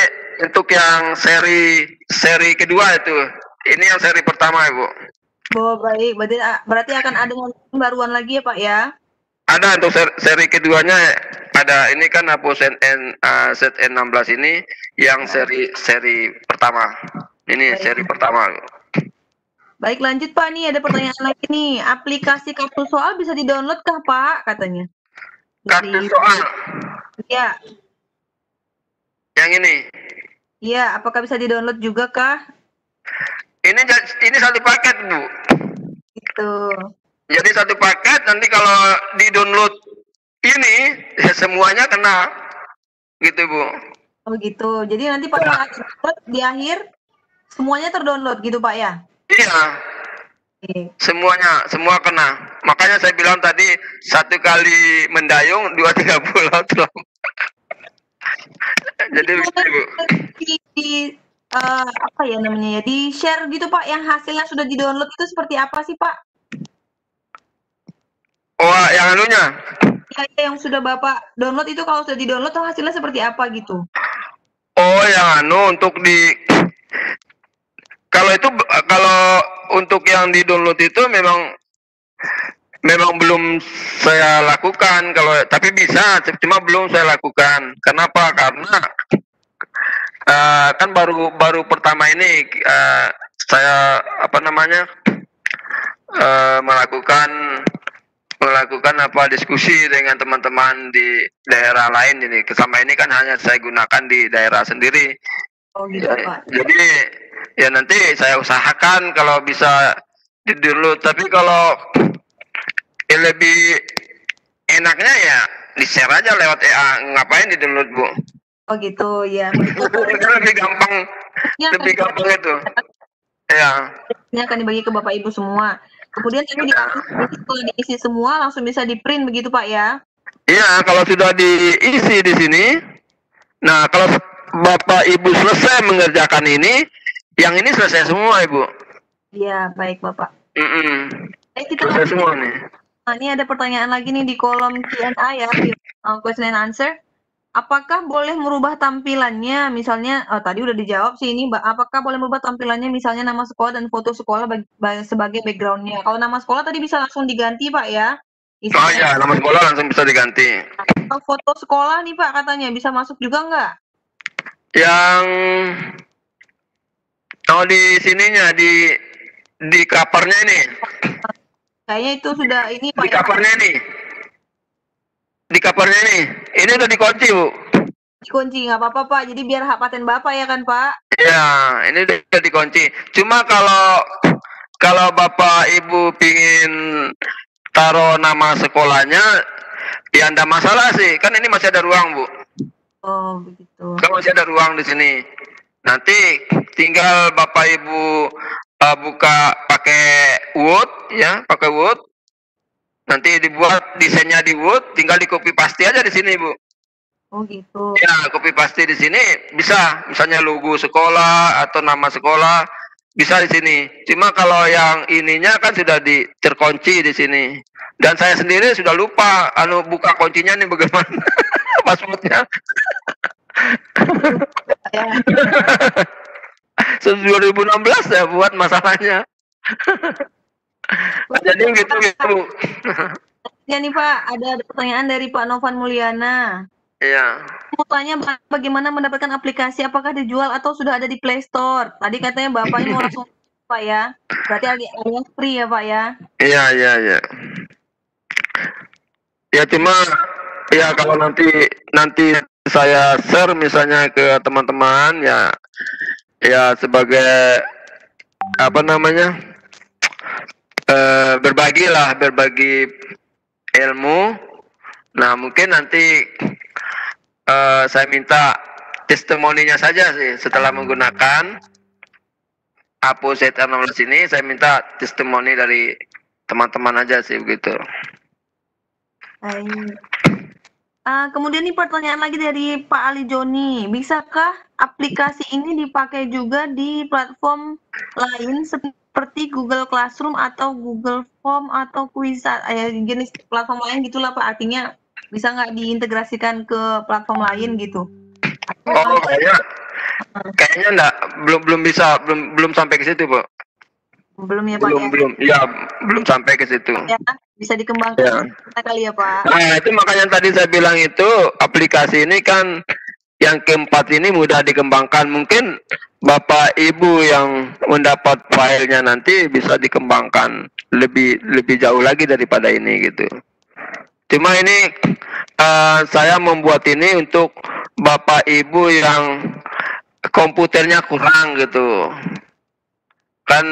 untuk yang seri kedua itu, ini yang seri pertama, Ibu. Oh, baik. Berarti akan ada pembaruan lagi ya Pak ya? Ada untuk seri keduanya, ada ini kan hapus ZN16 ini yang seri pertama. Ini baik. Seri pertama. Baik, lanjut Pak, nih ada pertanyaan lagi nih. Aplikasi kartu soal bisa di-download kah Pak katanya? Kartu soal? Iya. Yang ini? Iya, apakah bisa di-download juga kah? Ini satu paket, Bu. Gitu. Jadi satu paket, nanti kalau di-download ini, ya semuanya kena. Gitu, Bu. Oh gitu. Jadi nanti pas di akhir, semuanya terdownload gitu Pak ya? Iya. Semua kena. Makanya saya bilang tadi, 1 kali mendayung, 2-3 pulau telah. Jadi begitu, Bu. Apa ya namanya ya? Di share gitu Pak, yang hasilnya sudah di-download itu seperti apa sih Pak? Oh, yang anunya? Ya, yang sudah Bapak download itu kalau sudah di-download tuh hasilnya seperti apa gitu? Oh, yang untuk kalau untuk yang di-download itu memang belum saya lakukan, tapi bisa, cuma belum saya lakukan. Kenapa? Karena kan baru pertama ini saya melakukan diskusi dengan teman-teman di daerah lain ini. Selama ini kan hanya saya gunakan di daerah sendiri. Oh gitu Pak. Jadi ya nanti saya usahakan kalau bisa di-download. Tapi kalau lebih enaknya ya di-share aja lewat EA. Ngapain di-download, Bu? Oh gitu ya. Lebih gampang, Ya, lebih gampang itu. Ya. ini akan dibagi ke Bapak Ibu semua. Kemudian tadi kalau diisi semua langsung bisa di-print begitu Pak ya? Iya, kalau sudah diisi di sini. Nah, kalau Bapak Ibu selesai mengerjakan ini, yang ini selesai semua, Ibu. Iya, baik Bapak. Kita Selesai semua nih. Nah, ini ada pertanyaan lagi nih di kolom Q&A ya, question and answer. Apakah boleh merubah tampilannya? Misalnya, tadi udah dijawab sih ini, apakah boleh merubah tampilannya misalnya nama sekolah dan foto sekolah sebagai backgroundnya? Kalau nama sekolah tadi bisa langsung diganti Pak ya? Oh iya, nama sekolah langsung bisa diganti. Kalau foto sekolah nih Pak katanya bisa masuk juga nggak? Yang di sininya di covernya ini. Kayaknya itu sudah ini Pak. Di covernya ini. Di covernya ini. Ini udah dikunci, Bu. Dikunci nggak apa-apa Pak. Jadi biar hak paten Bapak ya kan Pak? Iya, ini udah dikunci. Cuma kalau Bapak Ibu pingin taruh nama sekolahnya, ya enggak masalah sih. Kan ini masih ada ruang, Bu. Oh, begitu. Kan masih ada ruang di sini. Nanti tinggal Bapak Ibu buka pakai Word ya, pakai Word. Nanti dibuat desainnya di Word, tinggal di copy paste aja di sini, Bu. Oh, gitu. Ya, copy paste di sini bisa, misalnya logo sekolah atau nama sekolah bisa di sini. Cuma kalau yang ininya kan sudah terkunci di sini. Dan saya sendiri sudah lupa buka kuncinya nih bagaimana passwordnya. Sejak 2016 saya buat masalahnya. Jadi gitu. Ya nih Pak, ada pertanyaan dari Pak Novan Mulyana. Iya. Mau tanya bagaimana mendapatkan aplikasi, apakah dijual atau sudah ada di Play Store? Tadi katanya Bapaknya mau langsung Pak ya. Berarti alias free ya Pak ya? Iya. Ya cuma ya kalau nanti saya share misalnya ke teman-teman ya sebagai apa namanya berbagi ilmu. Nah mungkin nanti saya minta testimoninya saja sih setelah menggunakan Apus Z16 ini, saya minta testimoni dari teman-teman aja sih begitu. Kemudian nih pertanyaan lagi dari Pak Ali Joni, bisakah aplikasi ini dipakai juga di platform lain seperti Google Classroom atau Google Form atau Quizlet, jenis platform lain gitulah Pak, artinya bisa nggak diintegrasikan ke platform lain gitu? Oh kayaknya enggak, belum sampai ke situ, Bu. Belum ya Pak? Belum sampai ke situ. Ya, bisa dikembangkan kali ya Pak. Nah itu makanya tadi saya bilang itu aplikasi ini kan yang keempat ini mudah dikembangkan. Mungkin Bapak Ibu yang mendapat filenya nanti bisa dikembangkan lebih jauh lagi daripada ini gitu. Cuma ini saya membuat ini untuk Bapak Ibu yang komputernya kurang gitu. Kan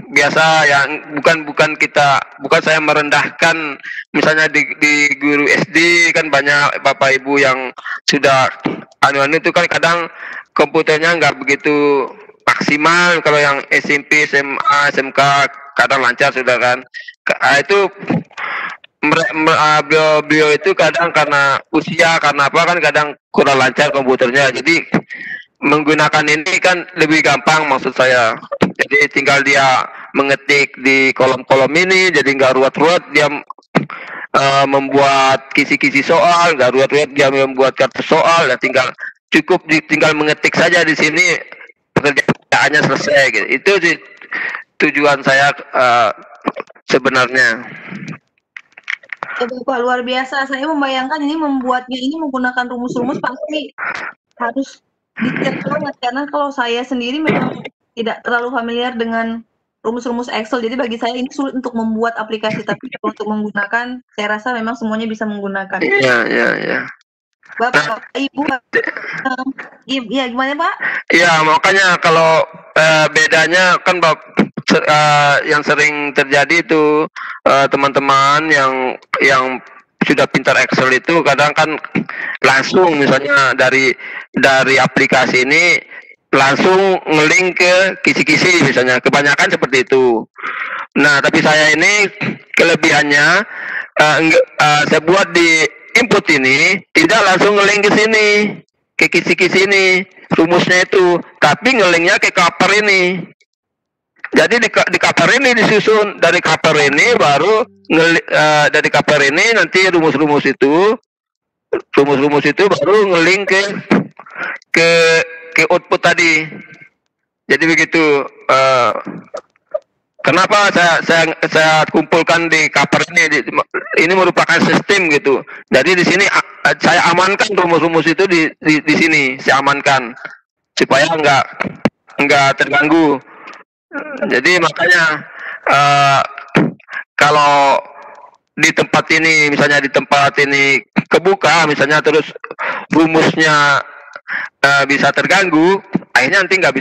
biasa yang bukan saya merendahkan, misalnya di guru SD kan banyak Bapak Ibu yang sudah anu itu kan kadang komputernya nggak begitu maksimal. Kalau yang SMP, SMA, SMK kadang lancar sudah kan. Itu beliau itu kadang karena usia, karena apa kan kadang kurang lancar komputernya. Jadi menggunakan ini kan lebih gampang maksud saya. Jadi tinggal dia mengetik di kolom-kolom ini, jadi nggak ruwet-ruwet dia membuat kisi-kisi soal, nggak ruwet-ruwet dia membuat kartu soal, ya tinggal mengetik saja di sini, pekerjaannya selesai gitu. Itu sih tujuan saya sebenarnya. Ya Bapak, luar biasa. Saya membayangkan ini membuatnya ini menggunakan rumus-rumus pasti harus detail banget, karena kalau saya sendiri memang tidak terlalu familiar dengan rumus-rumus Excel, jadi bagi saya ini sulit untuk membuat aplikasi, tapi untuk menggunakan saya rasa memang semuanya bisa menggunakan. Iya. Bapak Ibu, ya gimana Pak? Ya, makanya kalau bedanya kan yang sering terjadi itu teman-teman yang sudah pintar Excel itu kadang kan langsung misalnya dari aplikasi ini langsung ngelink ke kisi-kisi misalnya, kebanyakan seperti itu. Nah, tapi saya ini kelebihannya saya buat di input ini tidak langsung ngelink ke sini, ke kisi-kisi ini rumusnya itu, tapi ngelinknya ke cover ini. Jadi di cover ini disusun, dari cover ini baru dari cover ini nanti rumus-rumus itu baru ngelink ke output tadi. Jadi begitu. Kenapa saya kumpulkan di cover ini? Ini merupakan sistem gitu. Jadi di sini saya amankan rumus-rumus itu di sini, saya amankan supaya nggak terganggu. Jadi makanya kalau di tempat ini, misalnya di tempat ini kebuka, misalnya terus rumusnya bisa terganggu, akhirnya nanti nggak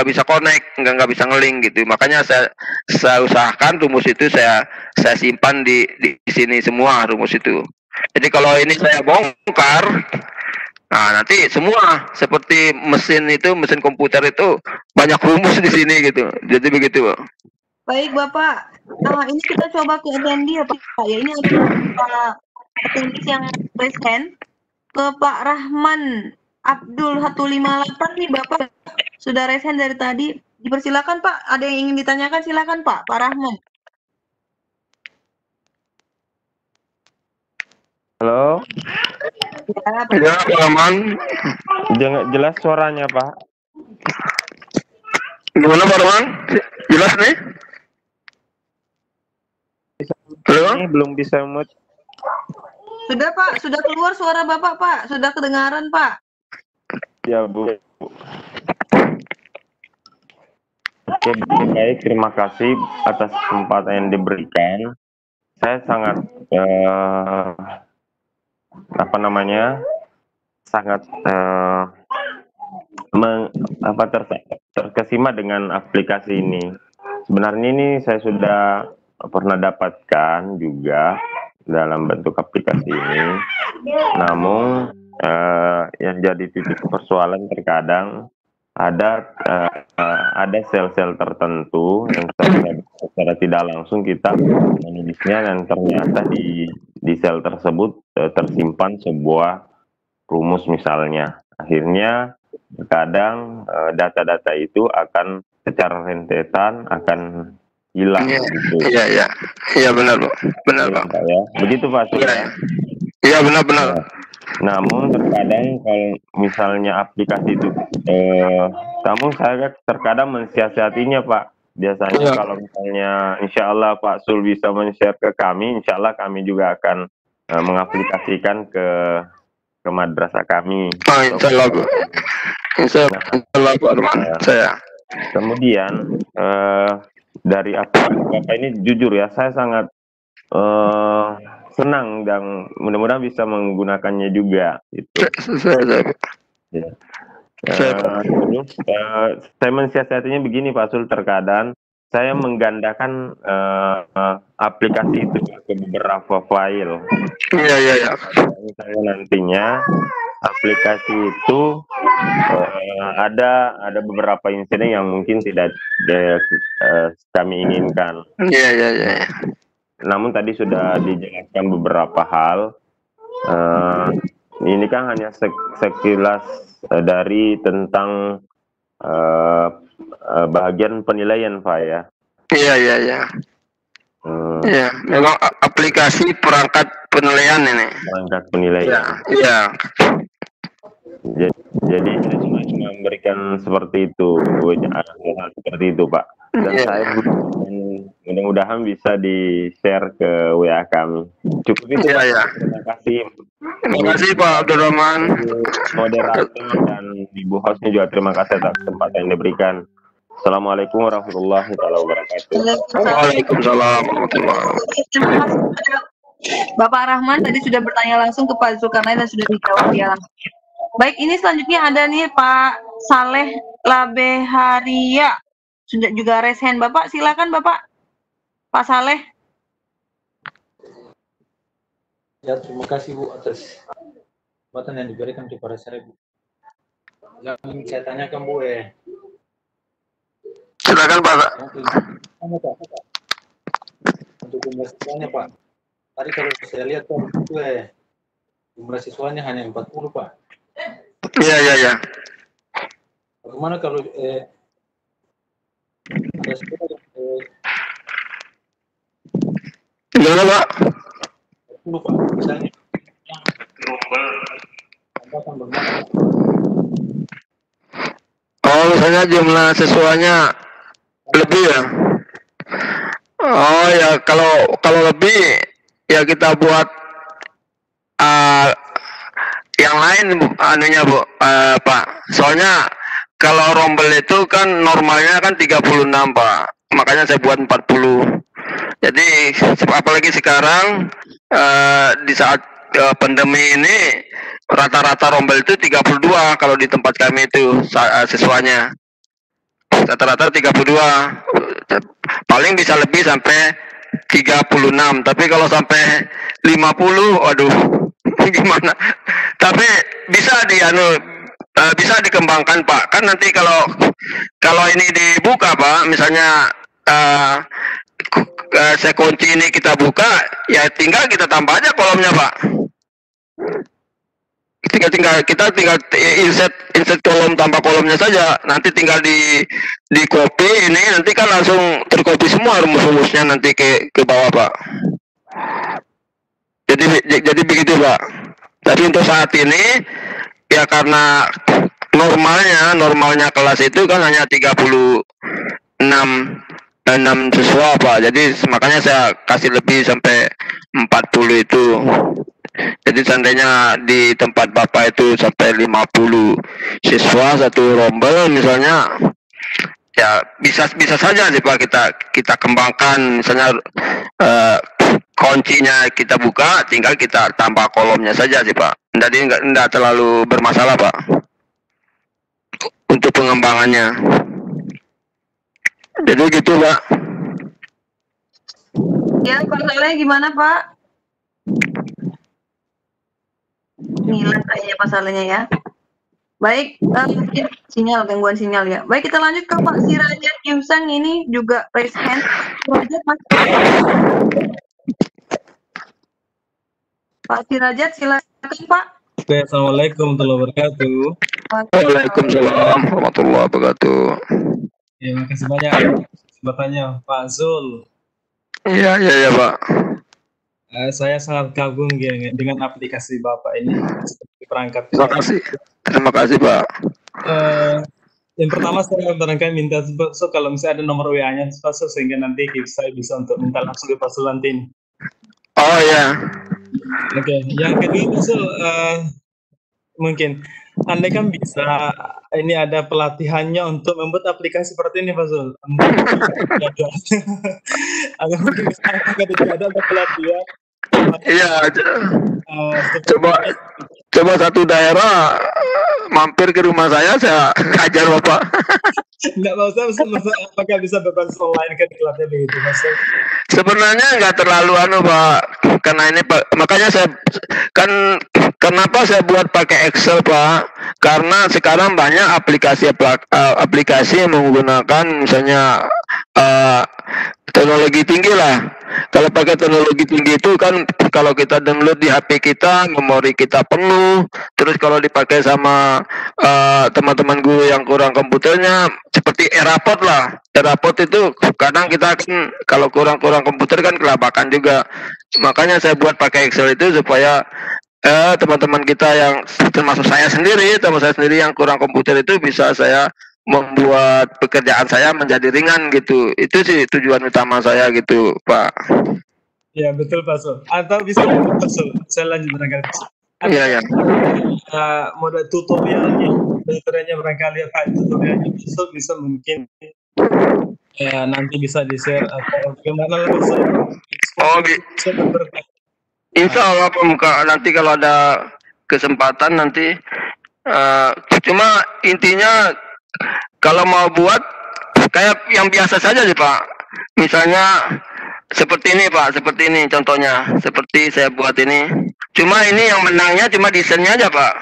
bisa connect, nggak bisa ngelink gitu. Makanya saya usahakan rumus itu saya simpan di sini semua rumus itu. Jadi kalau ini saya bongkar, nah nanti semua seperti mesin komputer itu banyak rumus di sini gitu. Jadi begitu, Pak. Baik Bapak, ini kita coba ke attendee ya Pak. Ya ini ada attendee yang present ke Pak Rahman Abdul 158 nih Bapak. Sudah resen dari tadi. Dipersilakan Pak, ada yang ingin ditanyakan silakan Pak Rahman. Halo. Ya, Pak Rahman. Jangan jelas suaranya, Pak. Gimana Pak Rahman? Jelas nih? Halo? Ini belum bisa mute. Sudah Pak, sudah keluar suara Bapak Pak, sudah kedengaran Pak. Ya, Bu. Oke, baik. Terima kasih atas kesempatan yang diberikan. Saya sangat sangat terkesima dengan aplikasi ini. Sebenarnya ini saya sudah pernah dapatkan juga dalam bentuk aplikasi ini. Namun yang jadi titik persoalan terkadang ada sel-sel tertentu yang secara tidak langsung kita menulisnya dan ternyata di sel tersebut tersimpan sebuah rumus misalnya. Akhirnya kadang data-data itu akan secara rentetan akan hilang. Gitu. Iya benar Pak. Benar Pak. Ya. Begitu Pak. Iya benar. Namun terkadang kalau misalnya aplikasi itu, namun saya terkadang mensiasatinya Pak. Biasanya kalau misalnya insya Allah Pak Sul bisa men-share ke kami, insya Allah kami juga akan mengaplikasikan ke madrasah kami. Insya Allah Bu. Insya Allah Pak Rahman. Saya. Kemudian dari aplikasi Bapak ini jujur ya, saya sangat senang dan mudah-mudahan bisa menggunakannya juga. Gitu. Ya. Saya mensiasatinya begini Pak Sul, terkadang saya menggandakan aplikasi itu ke beberapa file. Iya. Misalnya nantinya aplikasi itu ada beberapa insiden yang mungkin tidak kami inginkan. Iya. Namun tadi sudah dijelaskan beberapa hal. Ini kan hanya sekilas dari tentang bagian penilaian Pak ya. Iya. Iya, memang aplikasi perangkat penilaian ini. Perangkat penilaian. Iya. Jadi saya cuma memberikan seperti itu, hal seperti itu Pak. Dan saya mudah-mudahan bisa di-share ke WA kami. Cukup itu Pak. Terima kasih. Terima kasih Pak Abdul Rahman. Moderator dan Ibu hostnya juga terima kasih atas kesempatan yang diberikan. Assalamualaikum warahmatullahi wabarakatuh. Waalaikumsalam warahmatullahi wabarakatuh. Bapak Rahman tadi sudah bertanya langsung ke Pak Zulkarnain dan sudah dijawab ya langsung. Baik, ini selanjutnya ada nih Pak Saleh Labeharia. Sudah juga raise hand Bapak, silakan Bapak. Pak Saleh. Ya, terima kasih Bu atas kesempatan yang diberikan kepada saya Bu. Yang ingin saya tanyakan Bu Silakan Pak. Untuk jumlah siswanya Pak. Tadi kalau saya lihat Pak, itu jumlah siswanya hanya 40 Pak. Iya. Bagaimana kalau ada sekolah Gimana Pak? 40 Pak, misalnya tambahkan bagaimana? Oh, misalnya jumlah siswanya lebih ya? Oh ya, kalau lebih ya kita buat yang lain anunya Bu, Pak. Soalnya kalau rombel itu kan normalnya kan 36 Pak. Makanya saya buat 40. Jadi apalagi sekarang di saat pandemi ini rata-rata rombel itu 32 kalau di tempat kami itu siswanya. Rata-rata 32. Paling bisa lebih sampai 36. Tapi kalau sampai 50, waduh, gimana? Tapi bisa bisa dikembangkan Pak. Kan nanti kalau ini dibuka Pak, misalnya sekunci ini kita buka, ya tinggal kita tambah aja kolomnya Pak. Kita tinggal insert kolom, tambah kolomnya saja. Nanti tinggal di copy ini, nanti kan langsung tercopy semua rumus-rumusnya nanti ke bawah Pak. Jadi begitu Pak. Tapi untuk saat ini ya karena normalnya kelas itu kan hanya 36 siswa Pak. Jadi makanya saya kasih lebih sampai 40 itu. Jadi seandainya di tempat Bapak itu sampai 50 siswa satu rombel misalnya, ya bisa saja sih Pak kita kembangkan, misalnya kuncinya kita buka, tinggal kita tambah kolomnya saja sih Pak. Jadi enggak terlalu bermasalah Pak untuk pengembangannya. Jadi gitu Pak. Ya, Pak Saleh gimana Pak? Ngilang kayaknya Pak Salehnya ya. Baik, mungkin gangguan sinyal ya. Baik, kita lanjut ke Pak Sirajat Yusang, ini juga raise hand. Pak Sirajat, silakan Pak. Oke, Assalamualaikum warahmatullahi wabarakatuh. Waalaikumsalam warahmatullahi wabarakatuh. Ya, makasih banyak kesempatannya Pak Zul. Iya Pak. Saya sangat kagum dengan aplikasi Bapak ini, perangkat. Terima kasih Pak. Yang pertama saya barangkali minta kalau misalnya ada nomor WA-nya sehingga nanti saya bisa untuk minta langsung ke Pak Sulantin. Oh ya. Oke. Yang kedua Pak Sul, mungkin Anda kan bisa ini ada pelatihannya untuk membuat aplikasi seperti ini Pak Sul. Atau mungkin bisa ada pelatihan. Iya, coba satu daerah mampir ke rumah saya ajar Bapak. Enggak mau saya apakah bisa berbasis online kan kelasnya begitu Mas? Sebenarnya nggak terlalu Pak, karena ini Pak, makanya saya kan kenapa saya buat pakai Excel Pak? Karena sekarang banyak aplikasi yang menggunakan misalnya teknologi tinggi lah. Kalau pakai teknologi tinggi itu kan kalau kita download di HP kita, memori kita penuh. Terus kalau dipakai sama teman-teman gue yang kurang komputernya, seperti Eraport lah. Eraport itu kadang kita kan kalau kurang komputer kan kelabakan juga. Makanya saya buat pakai Excel itu supaya teman-teman kita yang termasuk saya sendiri yang kurang komputer itu bisa saya membuat pekerjaan saya menjadi ringan gitu. Itu sih tujuan utama saya gitu Pak. Ya betul Pak Sul. Atau bisa Pak Sul, saya lanjut barangkali. Iya. Mode tutorialnya barangkali Pak, tutorialnya bisa mungkin nanti bisa di share atau bagaimana langsung. Insya Allah Pemuka, nanti kalau ada kesempatan nanti cuma intinya kalau mau buat kayak yang biasa saja sih Pak. Misalnya seperti ini Pak, seperti ini contohnya, seperti saya buat ini. Cuma ini yang menangnya cuma desainnya aja Pak.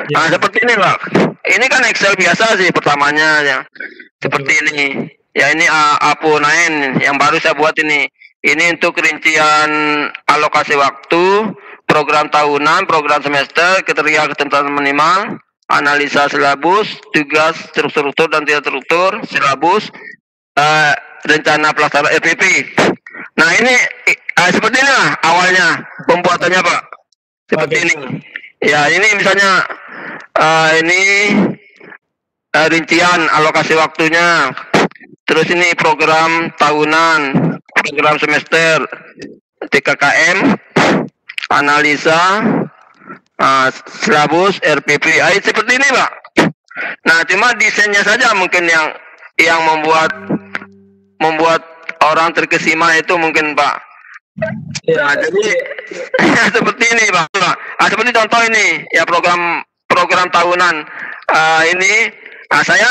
Ya. Nah seperti ini Pak. Ini kan Excel biasa sih pertamanya ya. Seperti ini. Ya ini A9 yang baru saya buat ini. Ini untuk rincian alokasi waktu, program tahunan, program semester, kriteria ketentuan minimal, analisa silabus, tugas struktur dan tidak struktur, silabus, rencana pelaksanaan RPP. Nah ini seperti ini lah awalnya pembuatannya Pak. Seperti ini. Ya ini misalnya ini rincian alokasi waktunya. Terus ini program tahunan, program semester, TKKM, analisa, silabus, RPP. Seperti ini Pak. Nah cuma desainnya saja mungkin yang membuat orang terkesima itu mungkin Pak. Nah, jadi seperti ini Pak. Seperti contoh ini ya program tahunan ini. Saya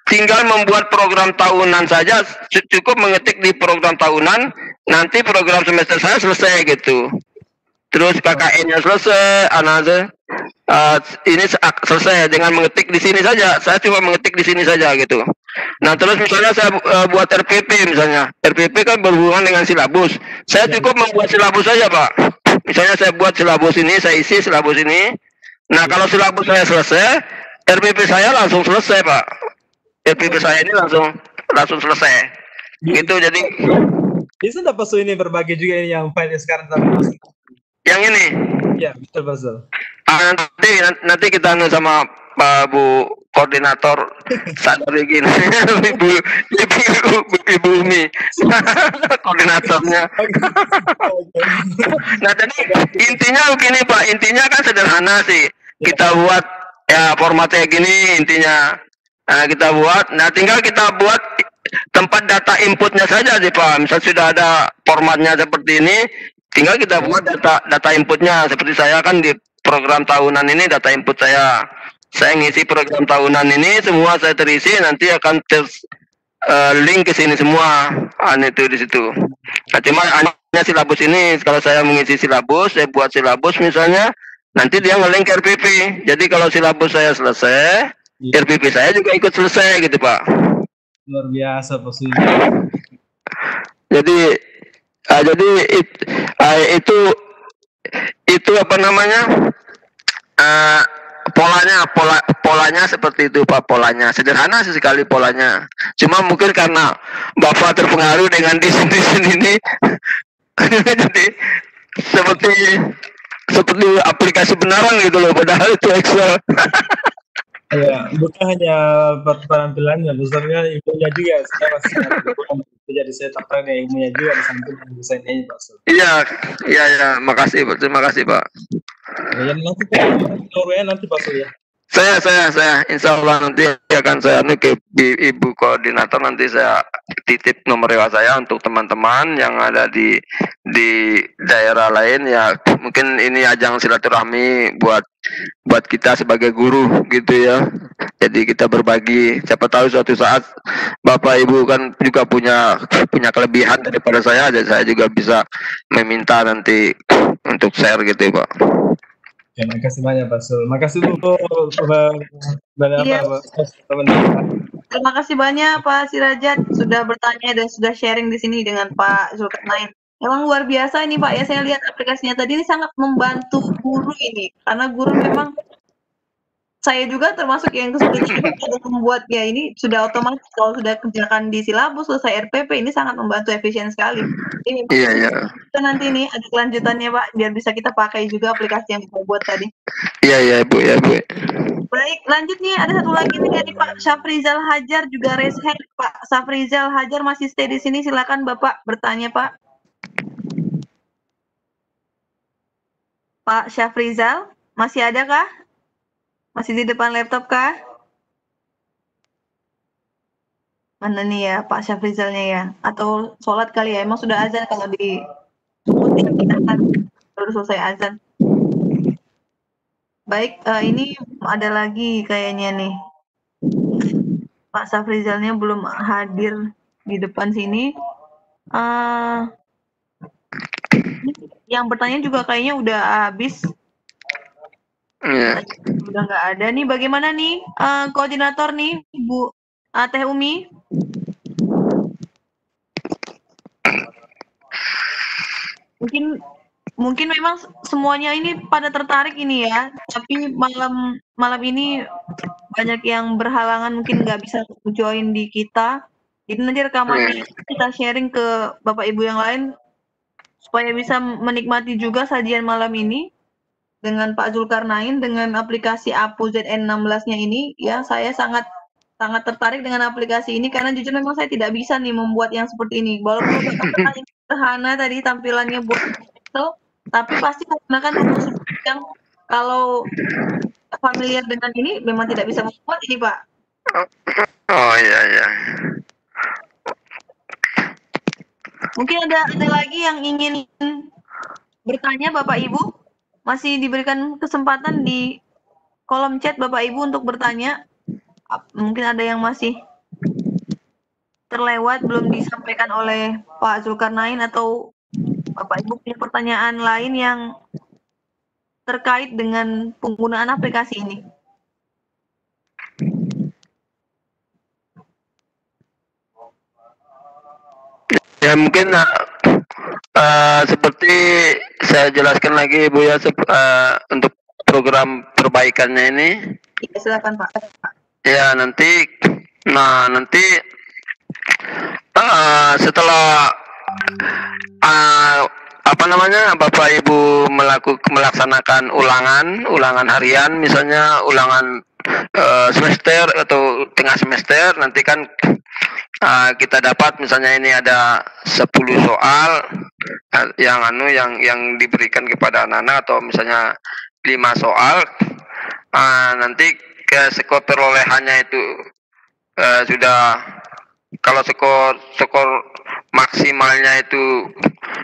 tinggal membuat program tahunan saja, cukup mengetik di program tahunan, nanti program semester saya selesai gitu. Terus KKN-nya selesai, analisis ini selesai dengan mengetik di sini saja. Saya cuma mengetik di sini saja gitu. Nah terus misalnya saya buat RPP misalnya, RPP kan berhubungan dengan silabus. Saya cukup membuat silabus saja Pak. Misalnya saya buat silabus ini, saya isi silabus ini. Nah kalau silabus saya selesai, RPP saya langsung selesai Pak. RPP saya ini langsung selesai. Gitu jadi. Bisa dapat ini berbagi juga ini yang file sekarang sama. Yang ini. Ya betul betul. Nanti kita sama Pak Bu Koordinator sadar gini. Ibu Umi koordinatornya. Nah jadi intinya begini Pak, intinya kan sederhana sih. Kita buat ya formatnya gini intinya. Nah, kita buat, tinggal kita buat tempat data inputnya saja sih Pak. Misal sudah ada formatnya seperti ini, tinggal kita buat data inputnya. Seperti saya kan di program tahunan ini data input saya ngisi program tahunan ini semua saya terisi, nanti akan link ke sini semua. Itu di situ. Nah, cuma hanya silabus ini, kalau saya mengisi silabus, saya buat silabus misalnya, nanti dia nge-link ke RPP. Jadi kalau silabus saya selesai, RPP saya juga ikut selesai gitu Pak. Luar biasa pasti. Jadi itu apa namanya polanya seperti itu Pak, polanya sederhana sekali polanya. Cuma mungkin karena Bapak terpengaruh dengan desain ini, jadi seperti aplikasi beneran gitu loh, padahal itu Excel. Ya, bukan hanya penampilannya, besarnya ilmunya juga. Saya masih jadi saya tertarik ilmunya juga di samping desainnya Pak. Iya, makasih Pak, terima kasih Pak. Ya, nanti Pak ya. Saya insya Allah nanti akan saya ke Ibu Koordinator, nanti saya titip nomor WA saya untuk teman-teman yang ada di daerah lain ya. Mungkin ini ajang silaturahmi buat kita sebagai guru gitu ya. Jadi kita berbagi, siapa tahu suatu saat Bapak Ibu kan juga punya kelebihan daripada saya, jadi saya juga bisa meminta nanti untuk share gitu Pak. Ya, makasih banyak Pak Sul. Makasih Bu. Iya. Terima kasih banyak Pak Sirajat sudah bertanya dan sudah sharing di sini dengan Pak Zulkarnain. Memang luar biasa ini Pak ya, saya lihat aplikasinya tadi ini sangat membantu guru ini, karena guru memang saya juga termasuk yang kesulitan membuatnya. Ini sudah otomatis kalau sudah kerjakan di silabus selesai RPP, ini sangat membantu, efisien sekali. Iya. Kita nanti ini ada kelanjutannya Pak, biar bisa kita pakai juga aplikasi yang kita buat tadi. Iya Bu. Baik, lanjut nih, ada satu lagi nih dari Pak Syafrizal Hajar juga raise hand. Pak Syafrizal Hajar masih stay di sini, silakan Bapak bertanya Pak. Pak Syafrizal, masih ada kah? Masih di depan laptop kah? Mana nih ya Pak Syafrizalnya ya? Atau sholat kali ya? Emang sudah azan kalau di baru selesai azan. Baik, ini ada lagi kayaknya nih. Pak Safrizalnya belum hadir di depan sini. Yang bertanya juga kayaknya udah habis. Iya. Udah nggak ada nih. Bagaimana nih koordinator nih, Bu Teh Umi? Mungkin memang semuanya ini pada tertarik ini ya, tapi malam ini banyak yang berhalangan mungkin nggak bisa join di kita. Jadi nanti rekamannya kita sharing ke Bapak Ibu yang lain supaya bisa menikmati juga sajian malam ini dengan Pak Zulkarnain dengan aplikasi Apu ZN16-nya ini ya. Saya sangat tertarik dengan aplikasi ini karena jujur memang saya tidak bisa nih membuat yang seperti ini. Walaupun pertanyaan sederhana tadi tampilannya buat Excel, tapi pasti menggunakan rumus yang kalau familiar dengan ini memang tidak bisa membuat ini, Pak. Oh iya. Mungkin ada lagi yang ingin bertanya Bapak Ibu, masih diberikan kesempatan di kolom chat Bapak Ibu untuk bertanya. Mungkin ada yang masih terlewat belum disampaikan oleh Pak Zulkarnain atau Bapak Ibu punya pertanyaan lain yang terkait dengan penggunaan aplikasi ini. Ya mungkin seperti saya jelaskan lagi Bu ya, untuk program perbaikannya ini. Ya, silakan Pak. Ya nanti setelah Bapak Ibu melaksanakan ulangan harian, misalnya ulangan semester atau tengah semester, nanti kan kita dapat misalnya ini ada 10 soal yang diberikan kepada anak-anak, atau misalnya 5 soal, nanti ke skor perolehannya itu sudah, kalau skor maksimalnya itu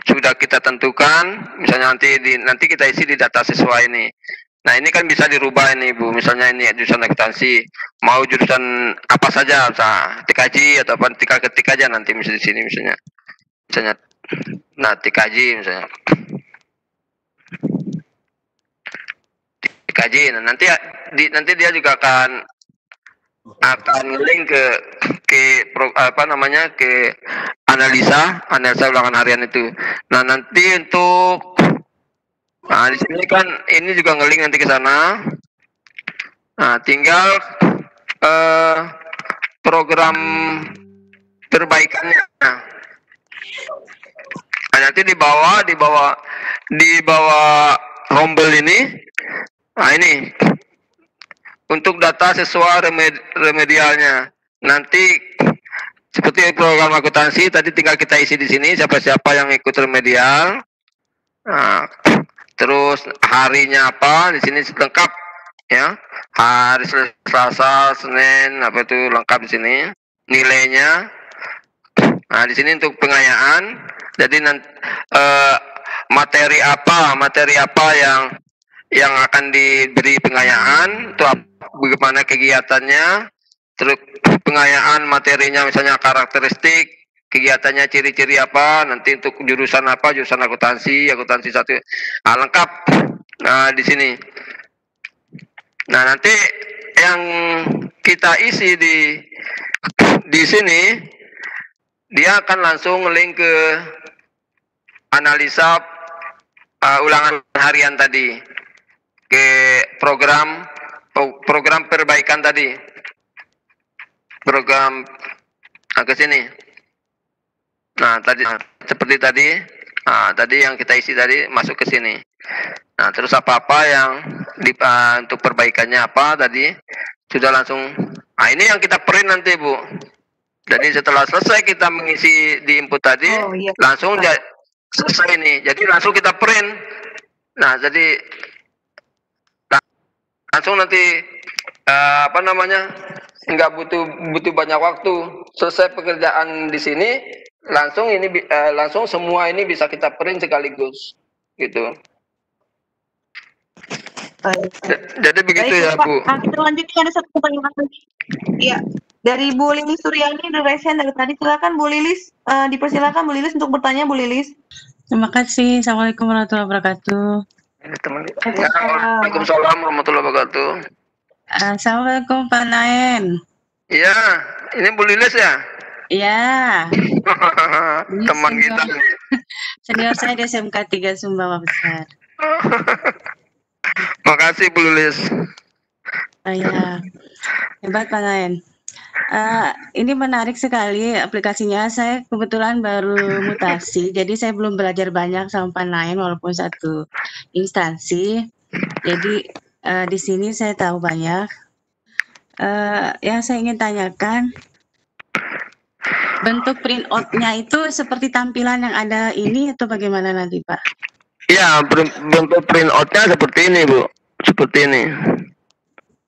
sudah kita tentukan, misalnya nanti kita isi di data siswa ini. Nah ini kan bisa dirubah ini Bu, misalnya ini jurusan akuntansi, mau jurusan apa saja, misalnya TKJ atau apa, tinggal ketik aja nanti misalnya di sini misalnya nah TKJ misalnya TKJ, nah nanti dia juga akan link ke analisa ulangan harian itu. Nah nanti di sini kan ini juga ngeling nanti ke sana. Nah tinggal program perbaikannya. Nah, nanti di bawah rombel ini. Nah ini untuk data siswa remedialnya. Nanti seperti program akuntansi tadi tinggal kita isi di sini siapa-siapa yang ikut remedial. Nah, terus harinya apa, di sini lengkap ya. Hari Selasa, Senin, apa itu lengkap di sini. Nilainya. Nah, di sini untuk pengayaan. Jadi nanti materi apa yang akan diberi pengayaan, itu bagaimana kegiatannya, terus pengayaan materinya, misalnya karakteristik kegiatannya, ciri-ciri apa, nanti untuk jurusan apa, jurusan akuntansi 1. Nah, lengkap di sini. Nah, nanti yang kita isi di sini, dia akan langsung link ke analisa ulangan harian tadi, ke program perbaikan tadi, program ke sini. Nah tadi seperti tadi, tadi yang kita isi tadi masuk ke sini. Nah terus apa-apa yang untuk perbaikannya apa tadi sudah langsung. Nah ini yang kita print nanti Bu. Jadi setelah selesai kita mengisi di input tadi, langsung selesai ini. Jadi langsung kita print. Nah jadi langsung nanti nggak butuh banyak waktu, selesai pekerjaan di sini langsung semua ini bisa kita print sekaligus gitu. Baik. Jadi begitu Baik, ya, Pak. Bu. Nah, kita lanjutkan ada satu pertanyaan lagi. Iya. Dari Bu Lilis Suryani dari Resen dari tadi, silakan Bu Lilis, dipersilakan Bu Lilis untuk bertanya, Bu Lilis. Terima kasih. Assalamualaikum warahmatullahi wabarakatuh. Ini teman. Ya, Waalaikumsalam warahmatullahi wabarakatuh. Assalamualaikum Pak Naen. Iya, ini Bu Lilis ya? Iya. Teman kita nih. Senior saya di SMK 3 Sumbawa Besar. Makasih Bu Lilis. Ya. Hebat Pak Naen. Ini menarik sekali aplikasinya. Saya kebetulan baru mutasi, jadi saya belum belajar banyak sama Pak Naen walaupun satu instansi. Jadi di sini saya tahu banyak. Yang saya ingin tanyakan, bentuk print out-nya itu seperti tampilan yang ada ini atau bagaimana nanti Pak? Iya, bentuk print out-nya seperti ini Bu. Seperti ini.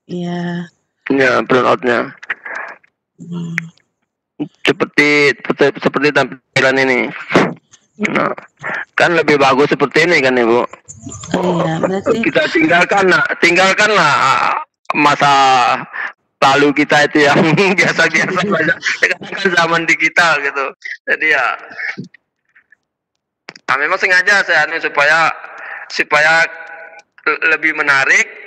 Iya. Ya, print out-nya. Seperti tampilan ini. Nah, kan lebih bagus seperti ini kan Ibu. Oh iya, berarti Kita tinggalkanlah masa lalu kita itu yang biasa-biasa saja. Kan zaman digital gitu. Jadi ya, memang sengaja saya supaya lebih menarik.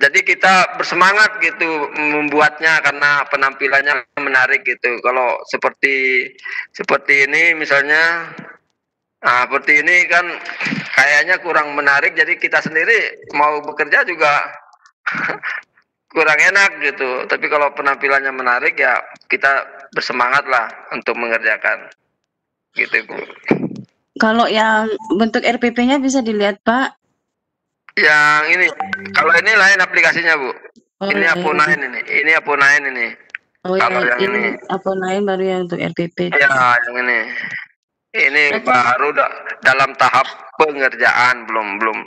Jadi kita bersemangat gitu membuatnya karena penampilannya menarik gitu. Kalau seperti ini misalnya, seperti ini kan kayaknya kurang menarik. Jadi kita sendiri mau bekerja juga kurang enak gitu. Tapi kalau penampilannya menarik ya kita bersemangat lah untuk mengerjakan. Gitu Bu. kalau yang bentuk RPP-nya bisa dilihat Pak? Yang ini, kalau ini lain aplikasinya Bu. Oh, Ini Aponain ini Aponain ini. Oh, Kalau yang yang ini apa lain baru yang untuk RPP? Ya, yang ini. Ini baru dalam tahap pengerjaan, belum.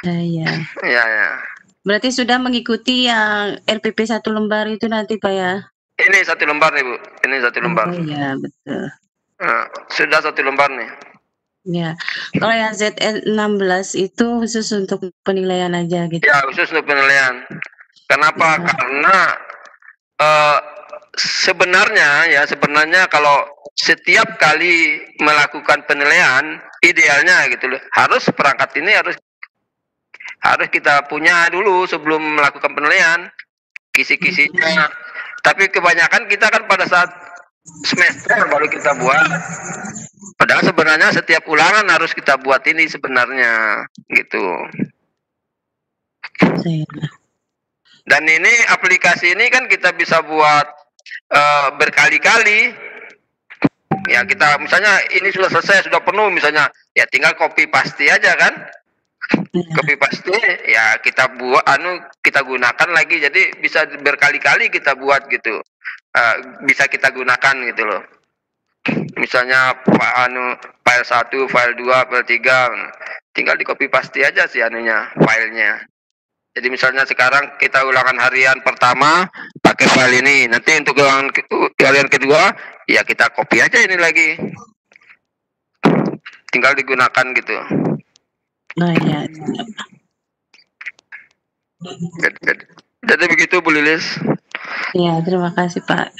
Iya. Ya. Berarti sudah mengikuti yang RPP 1 lembar itu nanti Pak ya? Ini 1 lembar nih Bu. Ini 1 lembar. Oh iya, betul. Nah, sudah 1 lembar nih. Ya. Kalau yang ZN16 itu khusus untuk penilaian aja gitu. Ya, khusus untuk penilaian. Kenapa? Ya. Karena sebenarnya kalau setiap kali melakukan penilaian, idealnya gitu loh, harus perangkat ini harus kita punya dulu sebelum melakukan penilaian, kisi-kisinya. Tapi kebanyakan kita kan pada saat semester baru kita buat. Padahal sebenarnya setiap ulangan harus kita buat ini sebenarnya, gitu. Dan ini aplikasi ini kan kita bisa buat berkali-kali. Ya kita misalnya ini sudah selesai, sudah penuh misalnya, ya tinggal copy paste aja kan. Copy paste ya kita buat kita gunakan lagi, jadi bisa berkali-kali kita buat gitu. Bisa kita gunakan gitu loh. Misalnya file 1, file 2, file 3 tinggal di copy paste aja sih filenya. Jadi misalnya sekarang kita ulangan harian pertama pakai file ini, nanti untuk ulangan harian kedua ya kita copy aja ini lagi, tinggal digunakan gitu. Nah ya. Jadi begitu Bu Lilis. Ya, terima kasih Pak.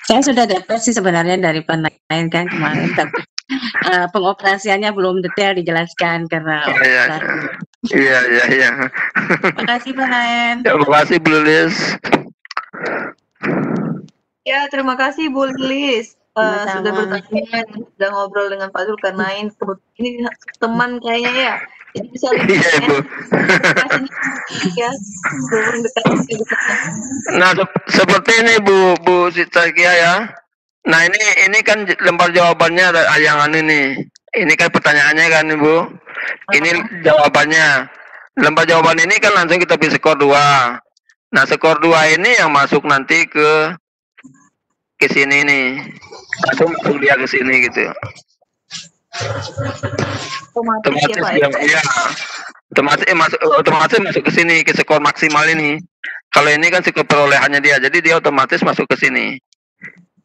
Saya sudah dapat sih sebenarnya dari Pak Naen kan kemarin, tapi pengoperasiannya belum detail dijelaskan karena Iya. Terima kasih Pak Naen. Terima kasih Bu Lilis. Ya, terima kasih Bu Lilis. Sama-sama. Sudah bertanya, sudah ngobrol dengan Pak Zulkarnain. Ini teman kayaknya ya. Jadi bisa lebih Iya Bu. ya. Nah seperti ini Bu Sitakia ya. Nah ini kan lembar jawabannya ada yang ini. Ini kan pertanyaannya kan Ibu. Ini jawabannya. Lembar jawaban ini kan langsung kita pilih skor 2. Nah skor 2 ini yang masuk nanti ke sini nih. Langsung masuk dia ke sini gitu. Otomatis ya, Pak, ya. Otomatis masuk ke sini ke skor maksimal ini. Kalau ini kan skor perolehannya dia, jadi dia otomatis masuk ke sini.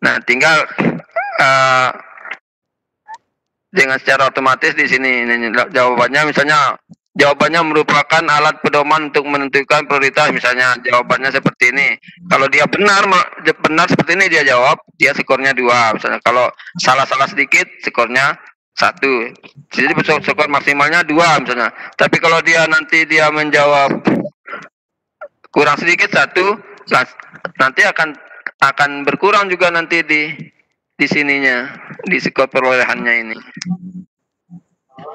Nah, tinggal dengan secara otomatis di sini ini jawabannya misalnya jawabannya merupakan alat pedoman untuk menentukan prioritas. Misalnya jawabannya seperti ini. Kalau dia benar seperti ini dia jawab, dia skornya 2. Misalnya kalau salah-salah sedikit skornya 1. Jadi skor maksimalnya 2 misalnya. Tapi kalau dia nanti dia menjawab kurang sedikit 1, nanti akan berkurang juga nanti di sininya, di skor perolehannya ini.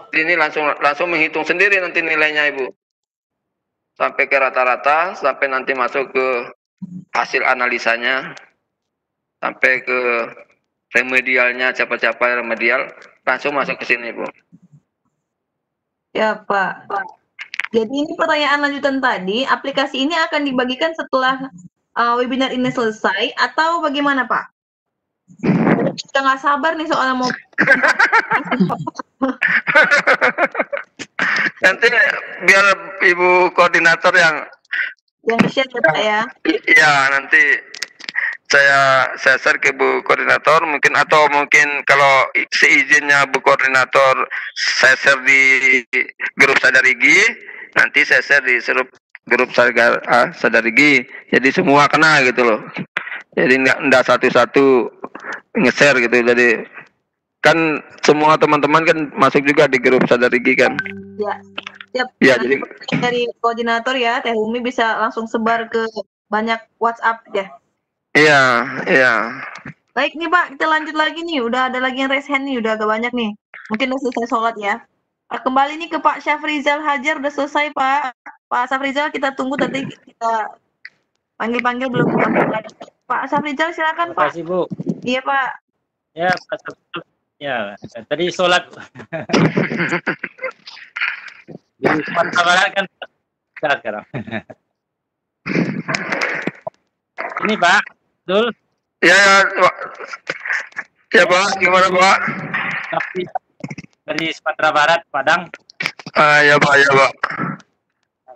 Ini langsung menghitung sendiri nanti nilainya Ibu. Sampai ke rata-rata, sampai nanti masuk ke hasil analisanya, sampai ke remedialnya, siapa-siapa remedial, langsung masuk ke sini Bu. Ya Pak. Jadi ini pertanyaan lanjutan tadi, aplikasi ini akan dibagikan setelah webinar ini selesai atau bagaimana Pak? Kita nggak sabar nih soalnya mau. Nanti biar Ibu koordinator yang share ya Pak ya. Iya, nanti saya share ke Bu Koordinator mungkin, atau mungkin kalau seizinnya Bu Koordinator saya share di grup Sadarigi, nanti saya share di grup Sadarigi, jadi semua kena gitu loh. Jadi enggak satu-satu nge-share gitu, jadi kan semua teman-teman kan masuk juga di grup Sadarigi kan. Ya. Siap. Ya, jadi dari koordinator ya, Teh Umi bisa langsung sebar ke banyak WhatsApp ya. Iya, iya. Baik nih Pak, kita lanjut lagi nih. Udah ada lagi yang raise hand nih, udah agak banyak nih. Mungkin udah selesai sholat ya. Kembali nih ke Pak Syafrizal Hajar, udah selesai Pak. Pak Syafrizal kita tunggu, tadi kita panggil-panggil belum. Pak Syafrizal silakan Pak. Terima kasih Bu. Iya Pak. Ya, Pak. Ya, tadi sholat. Di Sumatera Barat kan sekarang. Ini Pak, betul? Ya Pak, gimana Pak? Tapi dari Sumatera Barat, Padang. Ya Pak.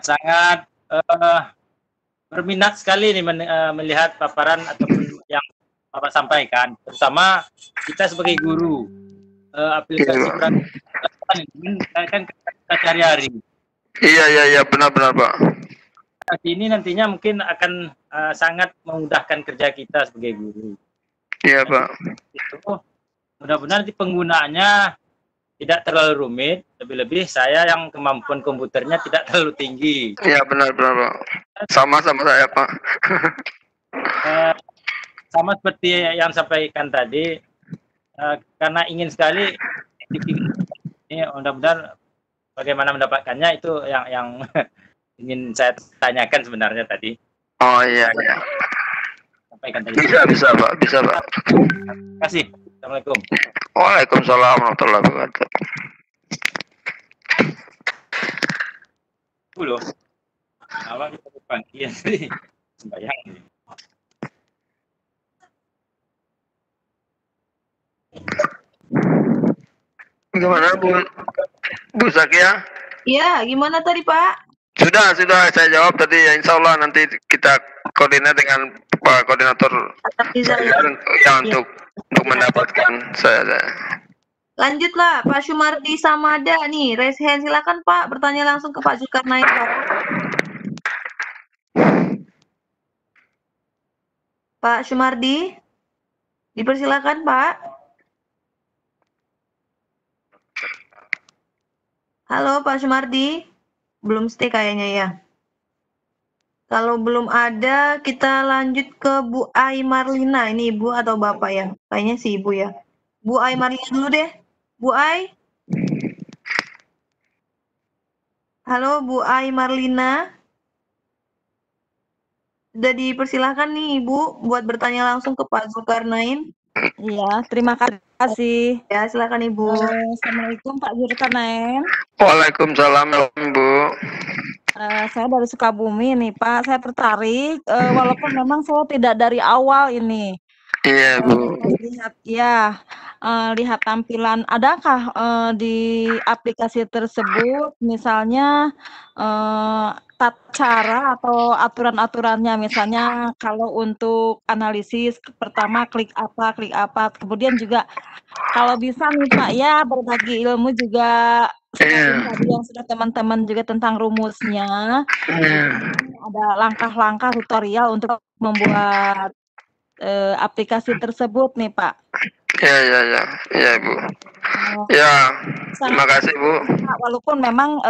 Sangat berminat sekali nih melihat paparan ataupun yang Bapak sampaikan, terutama kita sebagai guru aplikasi kan kita cari-hari. Iya benar Pak. Ini nantinya mungkin akan sangat memudahkan kerja kita sebagai guru. Iya Pak. Itu mudah-mudahan nanti penggunaannya tidak terlalu rumit, lebih-lebih saya yang kemampuan komputernya tidak terlalu tinggi. Iya benar Pak. Sama saya Pak. Sama seperti yang sampaikan tadi, karena ingin sekali ini, mudah-mudahan bagaimana mendapatkannya itu yang ingin saya tanyakan sebenarnya tadi. Oh iya. Sampaikan tadi. Bisa Pak. Terima kasih. Assalamualaikum. Waalaikumsalam warahmatullahi wabarakatuh. Loh. Awak kita dipanggil sih. Sembayang. Gimana Bu Zakia? Iya, gimana tadi Pak? Sudah saya jawab tadi ya, insya Allah nanti kita koordinat dengan Pak Koordinator yang untuk mendapatkan saya. Lanjutlah Pak Sumardi Samada nih, raise hand silakan Pak, bertanya langsung ke Pak Zulkarnain Pak. Pak Sumardi, dipersilakan Pak. Halo Pak Sumardi, belum stay kayaknya ya. Kalau belum ada, kita lanjut ke Bu Ai Marlina. Ini Ibu atau Bapak ya? Kayaknya sih Ibu ya. Bu Ai Marlina dulu deh. Bu Ai. Halo Bu Ai Marlina. Sudah dipersilahkan nih Ibu buat bertanya langsung ke Pak Zulkarnain. Iya, terima kasih. Ya, silakan Ibu. Assalamualaikum Pak Zulkarnain. Waalaikumsalam Bu. Saya dari Sukabumi nih Pak, saya tertarik walaupun memang saya tidak dari awal ini. Iya Bu. Lihat tampilan, adakah di aplikasi tersebut misalnya tata cara atau aturan-aturannya. Misalnya kalau untuk analisis pertama klik apa, kemudian juga kalau bisa nih Pak ya berbagi ilmu juga selain tadi yang sudah teman-teman juga tentang rumusnya, ada langkah-langkah tutorial untuk membuat aplikasi tersebut nih Pak. Ya Bu. Ya, terima kasih Bu. Walaupun memang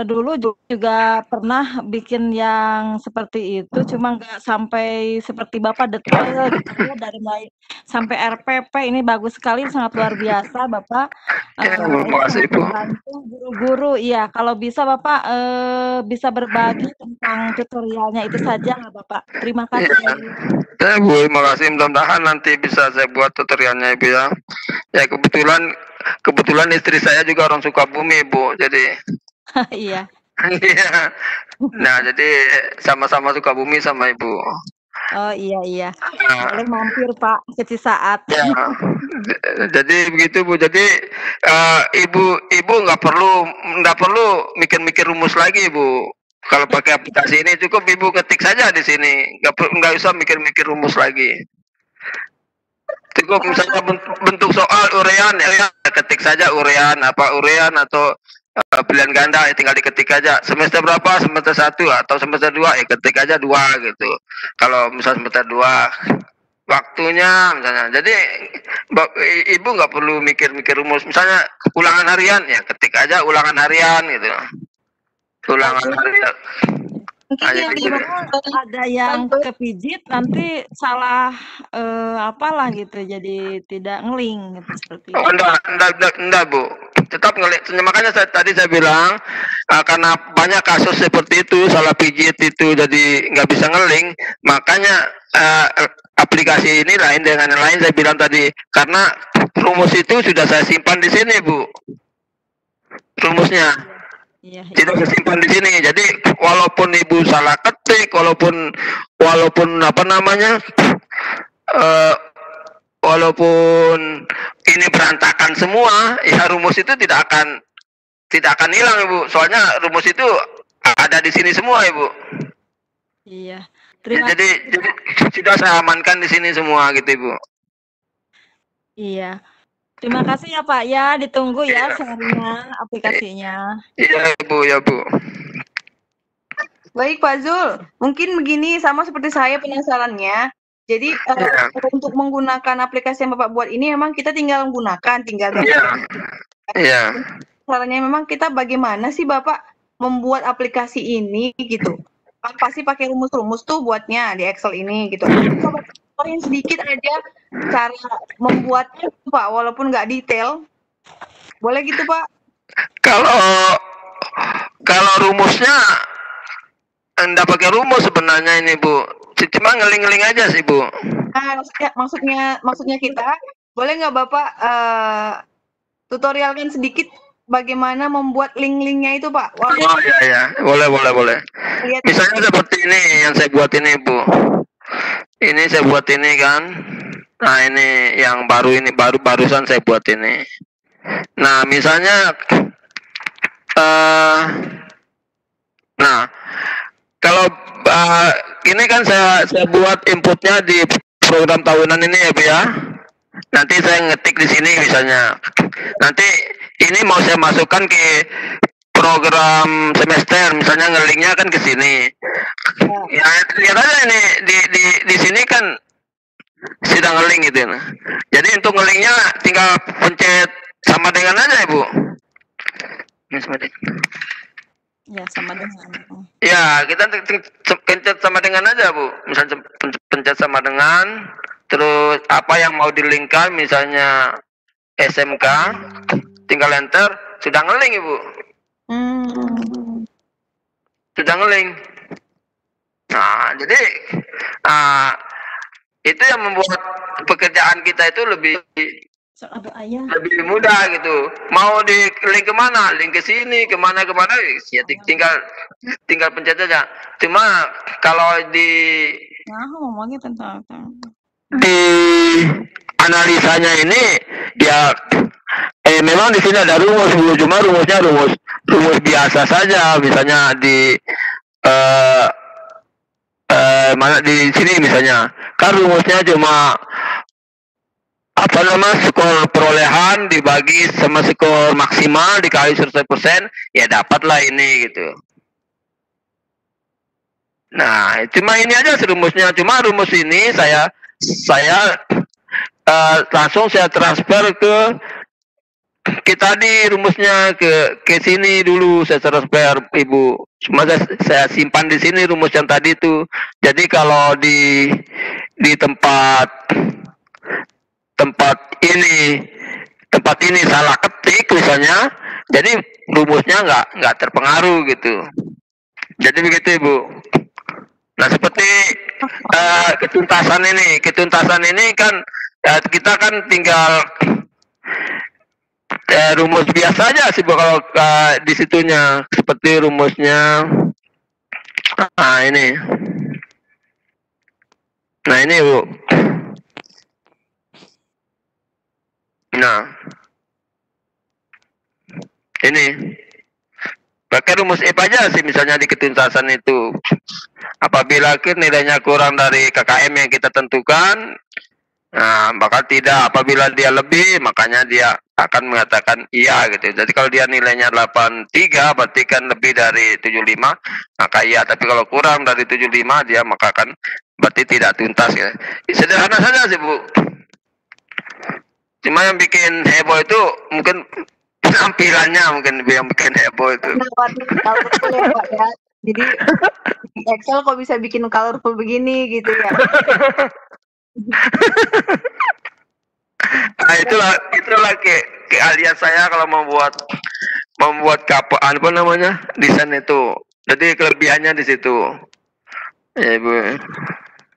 dulu juga pernah bikin yang seperti itu, cuma nggak sampai seperti Bapak detail gitu, dari mulai sampai RPP ini bagus sekali, sangat luar biasa Bapak. Terima kasih Bu. Membantu guru-guru, iya. Kalau bisa Bapak bisa berbagi tentang tutorialnya itu saja Bapak. Terima kasih. Ya Bu, terima kasih. Mudah-mudahan nanti bisa saya buat tutorialnya Ibu ya. Ya kebetulan istri saya juga orang Sukabumi Bu, jadi iya. Iya. Nah, jadi sama-sama Sukabumi sama Ibu. Oh iya. Boleh mampir Pak sesaat. Ya. Jadi begitu Bu. Jadi ibu nggak perlu mikir-mikir rumus lagi Bu. Kalau pakai aplikasi ini cukup Ibu ketik saja di sini. Nggak usah mikir-mikir rumus lagi. Cukup misalnya bentuk soal urean, ya ketik saja urean atau pilihan ganda, ya tinggal diketik aja. Semester berapa? Semester 1 atau semester 2, ya ketik aja 2 gitu. Kalau misalnya semester 2 waktunya misalnya. Jadi Ibu nggak perlu mikir-mikir rumus. Misalnya ulangan harian, ya ketik aja ulangan harian gitu. Ulangan harian. Ada yang kepijit nanti salah apalah gitu, jadi tidak ngeling gitu seperti itu. Oh, enggak Bu, tetap ngeling. Makanya tadi saya bilang karena banyak kasus seperti itu, salah pijit itu jadi nggak bisa ngeling, makanya aplikasi ini lain dengan yang lain. Saya bilang tadi karena rumus itu sudah saya simpan di sini Bu, rumusnya. Tidak tersimpan di sini. Jadi walaupun Ibu salah ketik, walaupun apa namanya, walaupun ini berantakan semua, ya rumus itu tidak akan hilang Ibu. Soalnya rumus itu ada di sini semua Ibu. Iya. Jadi sudah saya amankan di sini semua gitu Ibu. Iya. Terima kasih ya Pak ya, ditunggu ya sharingnya aplikasinya. Iya Bu, ya Bu. Baik Pak Zul, mungkin begini sama seperti saya penasarannya. Jadi untuk menggunakan aplikasi yang Bapak buat ini memang kita tinggal menggunakan, Iya. Caranya memang kita bagaimana sih Bapak membuat aplikasi ini gitu. Pasti pakai rumus-rumus tuh buatnya di Excel ini gitu. Yang sedikit aja cara membuatnya Pak, walaupun nggak detail. Boleh gitu Pak? Kalau rumusnya enggak pakai rumus sebenarnya ini Bu. Cuma ngeling-ngeling aja sih Bu. Nah, maksudnya kita boleh nggak Bapak tutorialkan sedikit bagaimana membuat link-linknya itu Pak? Oh iya, boleh. Misalnya seperti ini yang saya buat ini Bu. Ini saya buat ini kan. Nah ini yang barusan saya buat ini. Nah misalnya nah kalau ini kan saya buat inputnya di program tahunan ini ya Bu ya. Nanti saya ngetik di sini misalnya. Nanti ini mau saya masukkan ke program semester, misalnya ngelinknya kan ke sini. Ya lihat aja ini di sini kan sedang ngelink gitu. Jadi untuk ngelinknya tinggal pencet sama dengan aja ya Bu. Ya sama dengan. Ya kita pencet sama dengan aja Bu. Misalnya pencet sama dengan, terus apa yang mau dilingkan, misalnya SMK, tinggal enter, sudah ngelink Ibu. Sudah ngelink. Nah, jadi itu yang membuat pekerjaan kita itu lebih mudah gitu. Mau di link kemana? Link ke sini, kemana? Ya tinggal pencet aja. Cuma kalau di analisanya ini ya memang di sini ada rumus, cuma rumusnya rumus biasa saja, misalnya di mana di sini misalnya, kan rumusnya cuma apa nama skor perolehan dibagi sama skor maksimal dikali 100%, ya dapatlah ini gitu. Nah, cuma ini aja rumusnya. Cuma rumus ini saya langsung saya transfer ke tadi rumusnya ke sini dulu saya transfer Ibu. Cuma saya simpan di sini rumus yang tadi itu. Jadi kalau di tempat ini salah ketik misalnya, jadi rumusnya nggak terpengaruh gitu. Jadi begitu Ibu. Nah seperti ketuntasan ini kan kita kan tinggal rumus biasa aja sih Bu kalau di situnya, seperti rumusnya ini. Nah ini Bu. Nah ini pakai rumus if aja sih, misalnya di ketuntasan itu apabila nilainya kurang dari KKM yang kita tentukan, nah bakal tidak. Apabila dia lebih, makanya dia akan mengatakan iya gitu. Jadi kalau dia nilainya 83 berarti kan lebih dari 75, maka iya. Tapi kalau kurang dari 75 dia maka kan berarti tidak tuntas ya. Sederhana saja sih Bu. Cuma yang bikin heboh itu mungkin tampilannya, mungkin yang bikin heboh itu. Colorful ya Pak ya. Jadi di Excel kok bisa bikin colorful begini gitu ya. Nah itulah keahlian saya kalau membuat apa namanya desain itu. Jadi kelebihannya di situ. Ya Bu.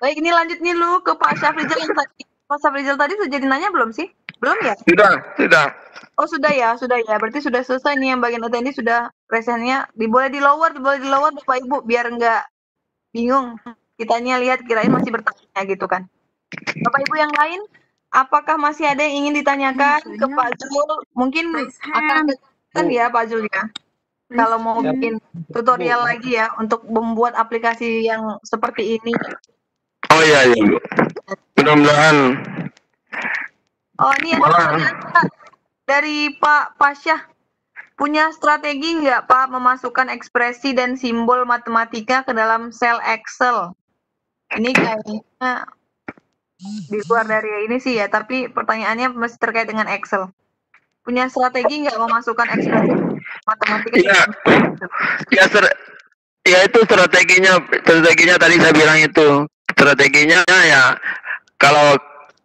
Baik, ini lanjut nih lu ke Pak Syafrizal yang tadi. Pak Syafrizal tadi sudah jadi nanya belum sih? Belum ya? Sudah. Oh sudah ya. Berarti sudah selesai nih yang bagian ini, sudah resennya. Boleh di lower Bapak Ibu biar nggak bingung. Kitanya lihat kirain masih bertanya gitu kan. Bapak Ibu yang lain, apakah masih ada yang ingin ditanyakan ke Pak Zul? Mungkin akan kan ya Pak Zul ya. Kalau mau bikin tutorial lagi ya untuk membuat aplikasi yang seperti ini. Oh iya Bu. Mudah-mudahan. Oh ini yang dari Pak Pasyah, punya strategi nggak Pak memasukkan ekspresi dan simbol matematika ke dalam sel Excel? Ini kayaknya di luar dari ini sih ya, tapi pertanyaannya masih terkait dengan Excel. Punya strategi nggak memasukkan ekspresi matematika? Ya itu strateginya tadi saya bilang itu. Strateginya ya kalau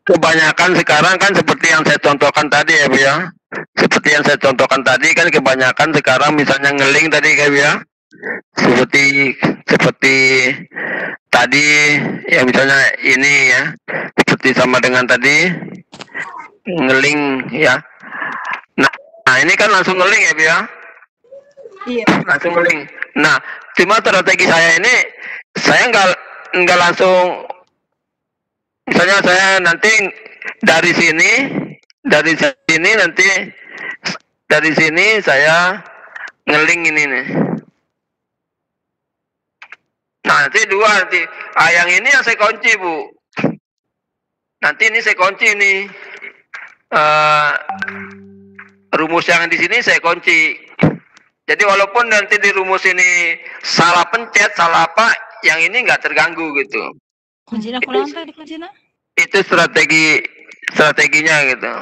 kebanyakan sekarang kan seperti yang saya contohkan tadi ya Bu ya. Seperti yang saya contohkan tadi kan kebanyakan sekarang misalnya ngeling tadi kan ya. Seperti tadi ya misalnya ini ya. Seperti sama dengan tadi ngeling ya. Nah ini kan langsung ngeling ya Bu ya. Iya. Langsung ngeling. Nah cuma strategi saya ini saya nggak langsung. Misalnya saya nanti dari sini saya ngeling ini nih. Nah nanti yang ini yang saya kunci Bu. Nanti ini saya kunci nih. Rumus yang di sini saya kunci. Jadi walaupun nanti di rumus ini salah pencet, salah apa, yang ini nggak terganggu gitu. Itu strateginya gitu.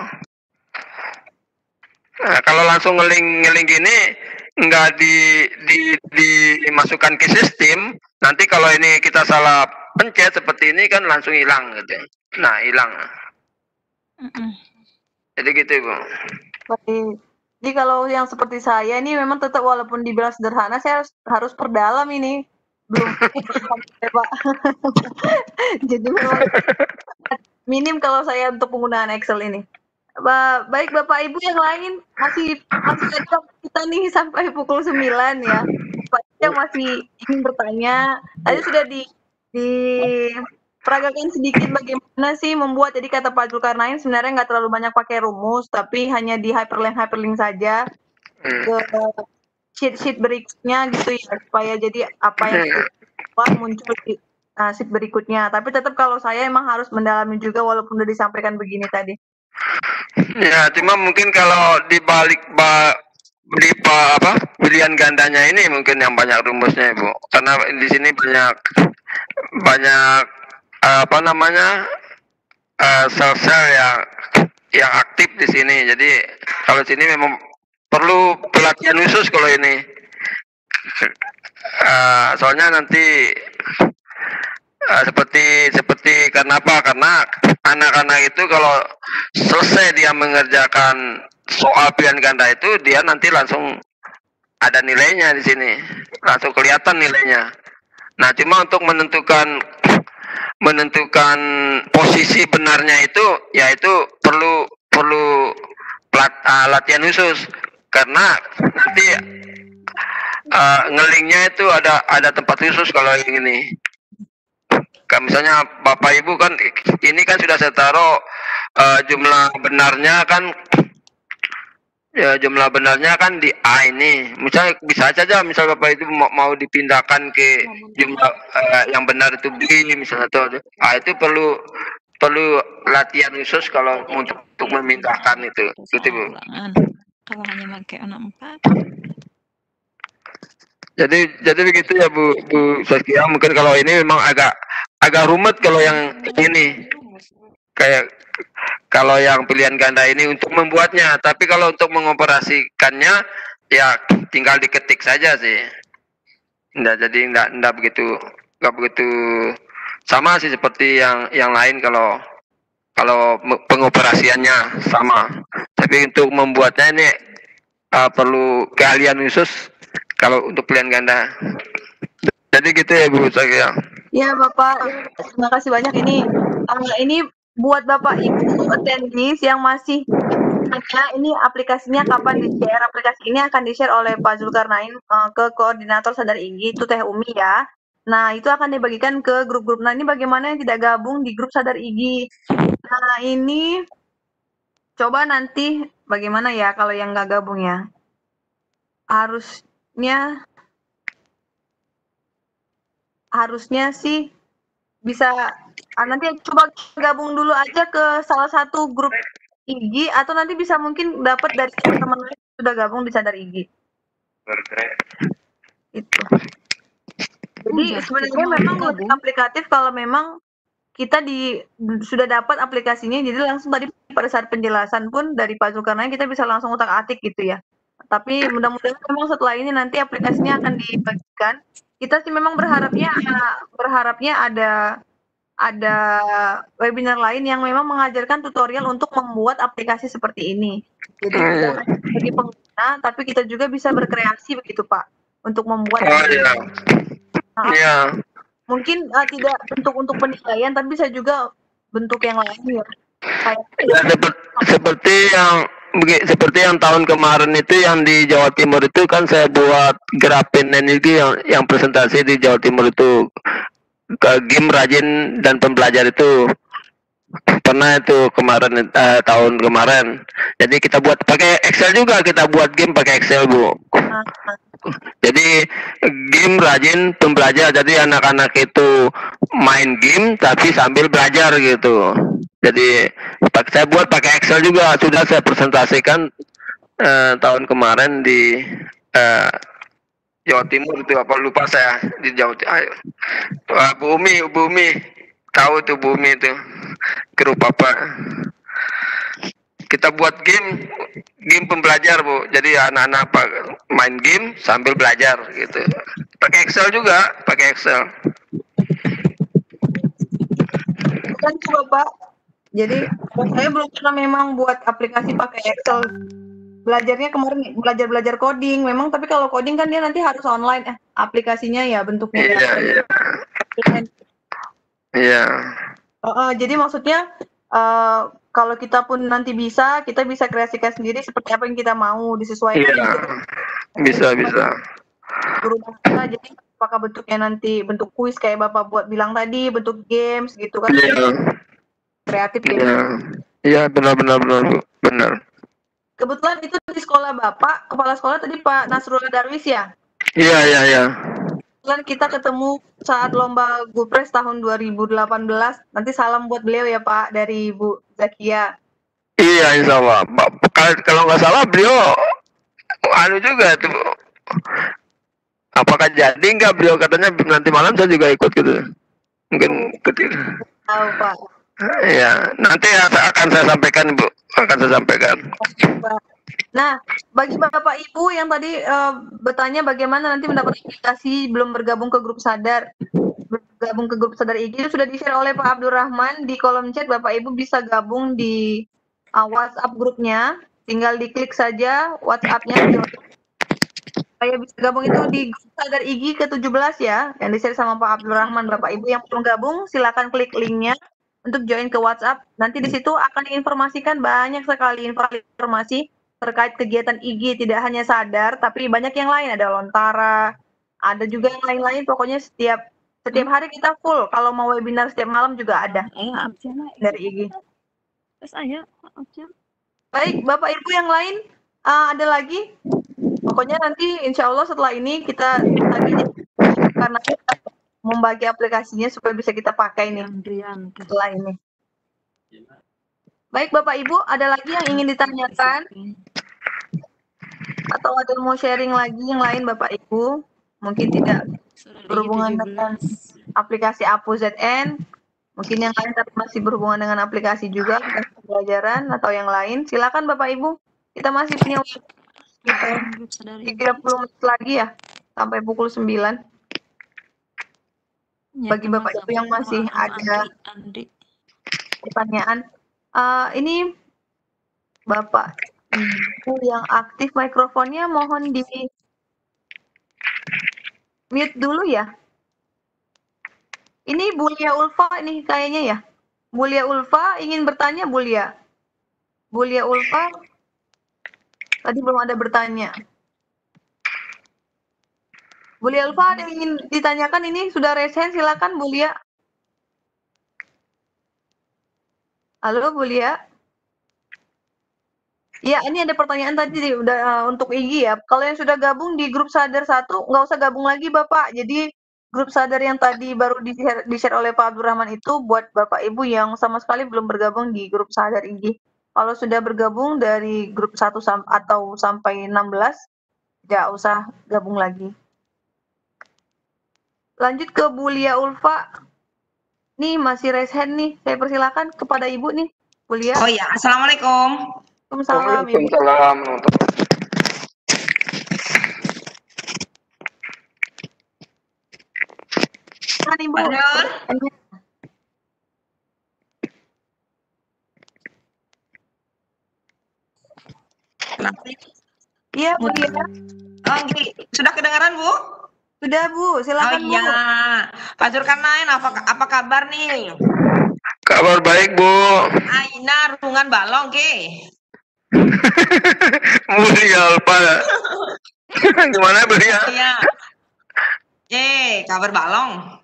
Nah, kalau langsung ngeling gini nggak dimasukkan ke sistem, nanti kalau ini kita salah pencet seperti ini kan langsung hilang gitu. Nah hilang. Jadi gitu Bu. Jadi kalau yang seperti saya ini memang tetap walaupun dibilang sederhana, saya harus perdalam ini. Belum Pak. Jadi memang minim kalau saya untuk penggunaan Excel ini. Baik Bapak Ibu yang lain masih ada kita nih sampai pukul 9 ya. Bapak yang masih ingin bertanya, tadi sudah diperagakan sedikit bagaimana sih membuat, jadi kata Pak Zulkarnain sebenarnya nggak terlalu banyak pakai rumus, tapi hanya di hyperlink saja sheet berikutnya gitu ya, supaya jadi apa yang Iya. muncul di sheet berikutnya. Tapi tetap kalau saya emang harus mendalami juga walaupun udah disampaikan begini tadi. Ya, cuma mungkin kalau dibalik pilihan gandanya ini mungkin yang banyak rumusnya, Ibu. Karena di sini banyak sel-sel yang aktif di sini. Jadi kalau sini memang perlu pelatihan khusus kalau ini. Soalnya nanti seperti karena apa? Karena anak-anak itu kalau selesai dia mengerjakan soal pilihan ganda itu, dia nanti langsung ada nilainya di sini, langsung kelihatan nilainya. Nah, cuma untuk menentukan posisi benarnya itu, yaitu perlu latihan khusus, karena nanti ngelingnya itu ada tempat khusus kalau yang ini. Kan misalnya Bapak Ibu kan ini kan sudah saya taruh jumlah benarnya kan, ya jumlah benarnya kan di A ini. Misalnya bisa saja misal Bapak itu mau dipindahkan ke jumlah yang benar itu B misalnya tuh. Itu perlu latihan khusus kalau untuk memindahkan itu. Gitu, Bu. Kalau hanya pakai 64. Jadi begitu ya Bu Saskia. Mungkin kalau ini memang agak rumit kalau yang ini. Kayak kalau yang pilihan ganda ini untuk membuatnya, tapi kalau untuk mengoperasikannya ya tinggal diketik saja sih. Jadi enggak begitu sama sih seperti yang lain kalau pengoperasiannya sama. Tapi untuk membuatnya ini perlu keahlian khusus kalau untuk pilihan ganda. Jadi gitu ya Bu Saskia. Ya Bapak, terima kasih banyak. Ini buat Bapak Ibu attendees yang masih tanya ini aplikasinya kapan di-share. Aplikasi ini akan di-share oleh Pak Zulkarnain ke koordinator Sadar Igi, itu Teh Umi ya. Nah, itu akan dibagikan ke grup-grup. Nah, ini bagaimana yang tidak gabung di grup Sadar Igi. Nah, ini coba nanti bagaimana ya kalau yang nggak gabung ya. Harusnya sih bisa nanti coba gabung dulu aja ke salah satu grup IG, atau nanti bisa mungkin dapat dari teman-teman lain yang sudah gabung di Sadar IG. Itu. Jadi sebenarnya memang lebih aplikatif kalau memang kita sudah dapat aplikasinya, jadi langsung tadi pada saat penjelasan pun dari Pak Zulkarnain kita bisa langsung utak-atik gitu ya. Tapi mudah-mudahan memang setelah ini nanti aplikasinya akan dibagikan. Kita sih memang berharapnya ada webinar lain yang memang mengajarkan tutorial untuk membuat aplikasi seperti ini. Jadi bukan bagi pengguna, tapi kita juga bisa berkreasi begitu Pak untuk membuat. Mungkin tidak bentuk untuk penilaian, tapi bisa juga bentuk yang lain ya. Seperti yang tahun kemarin itu yang di Jawa Timur itu kan saya buat grafin energi yang presentasi di Jawa Timur itu ke game rajin dan pembelajar itu pernah itu kemarin tahun kemarin. Jadi kita buat pakai Excel juga, kita buat game pakai Excel Bu. Jadi game rajin pembelajar, jadi anak-anak itu main game tapi sambil belajar gitu. Jadi saya buat pakai Excel juga, sudah saya presentasikan tahun kemarin di Jawa Timur itu, apa lupa saya di Jawa Timur. Bu Umi tahu tuh Bu Umi itu grup apa. Kita buat game pembelajar Bu, jadi anak-anak main game sambil belajar gitu. Pakai Excel juga, pakai Excel. Kan coba Pak. Jadi saya belum pernah memang buat aplikasi pakai Excel. Belajarnya kemarin belajar coding memang, tapi kalau coding kan dia nanti harus online aplikasinya ya bentuknya. Iya. Jadi maksudnya kalau kita pun nanti kita bisa kreasikan sendiri seperti apa yang kita mau, disesuaikan. Iya. Bisa. Berubah kita, jadi apakah bentuknya nanti bentuk kuis kayak Bapak bilang tadi, bentuk games gitu kan. Iya. Kreatif ya. Iya, benar Bu. Benar. kebetulan itu di sekolah Bapak, kepala sekolah tadi Pak Nasrullah Darwis ya? Iya. Kebetulan kita ketemu saat lomba Gupres tahun 2018. Nanti salam buat beliau ya Pak, dari Bu Zakia. Iya, insya Allah. Kalau nggak salah beliau anu juga tuh. Apakah jadi nggak beliau katanya nanti malam saya juga ikut gitu. Mungkin ikut gitu. Tahu Pak. Iya, nanti akan saya sampaikan Bu. Akan saya sampaikan. Nah, bagi Bapak Ibu yang tadi bertanya bagaimana nanti mendapat aplikasi belum bergabung ke grup sadar, bergabung ke grup sadar IG, itu sudah di-share oleh Pak Abdurrahman di kolom chat. Bapak Ibu bisa gabung di WhatsApp grupnya, tinggal diklik saja WhatsApp-nya supaya bisa gabung itu di grup sadar IG ke-17 ya, yang di-share sama Pak Abdurrahman. Bapak Ibu yang belum gabung, silakan klik linknya untuk join ke WhatsApp. Nanti di situ akan diinformasikan banyak sekali informasi terkait kegiatan IG, tidak hanya sadar, tapi banyak yang lain, ada lontara, ada juga yang lain-lain. Pokoknya setiap hari kita full. Kalau mau webinar setiap malam juga ada dari IG. Baik, Bapak Ibu yang lain, ada lagi? Pokoknya nanti insya Allah setelah ini kita lagi karena kita membagi aplikasinya supaya bisa kita pakai nih setelah ini. Baik Bapak Ibu, ada lagi yang ingin ditanyakan? Atau ada yang mau sharing lagi yang lain Bapak Ibu? Mungkin tidak berhubungan dengan aplikasi APO ZN, mungkin yang lain tapi masih berhubungan dengan aplikasi juga, pelajaran atau yang lain. Silakan Bapak Ibu, kita masih punya waktu sekitar 30 menit lagi ya, sampai pukul 9. Bagi Bapak Ibu yang masih ada pertanyaan, ini Bapak Ibu yang aktif mikrofonnya mohon di mute dulu ya. Ini Bulia Ulfa ini kayaknya ya. Bulia Ulfa ingin bertanya Bulia. Bulia Ulfa tadi belum ada bertanya. Bulia Ulfa ada yang ingin ditanyakan, ini sudah raise hand, silakan Bulia. Halo Bulia. Ya, ini ada pertanyaan tadi udah untuk IG ya. Kalau yang sudah gabung di grup sadar 1, nggak usah gabung lagi Bapak. Jadi grup sadar yang tadi baru di-share oleh Pak Abdurrahman itu buat Bapak Ibu yang sama sekali belum bergabung di grup sadar IG. Kalau sudah bergabung dari grup 1 atau sampai 16, nggak usah gabung lagi. Lanjut ke Bulia Ulfa. Nih masih raise hand nih. Saya persilakan kepada Ibu nih, Bulia. Oh ya, Assalamualaikum. Waalaikumsalam, Ibu. Waalaikumsalam. Ibu. Iya, Bu. Oh, sudah kedengaran, Bu? Sudah, Bu. Silakan, Bu. Pak Zulkarnain, apa kabar nih? Kabar baik, Bu. Aina rungan balong ke? Bulia Alfa. Gimana Bulia? Iya. Kabar balong.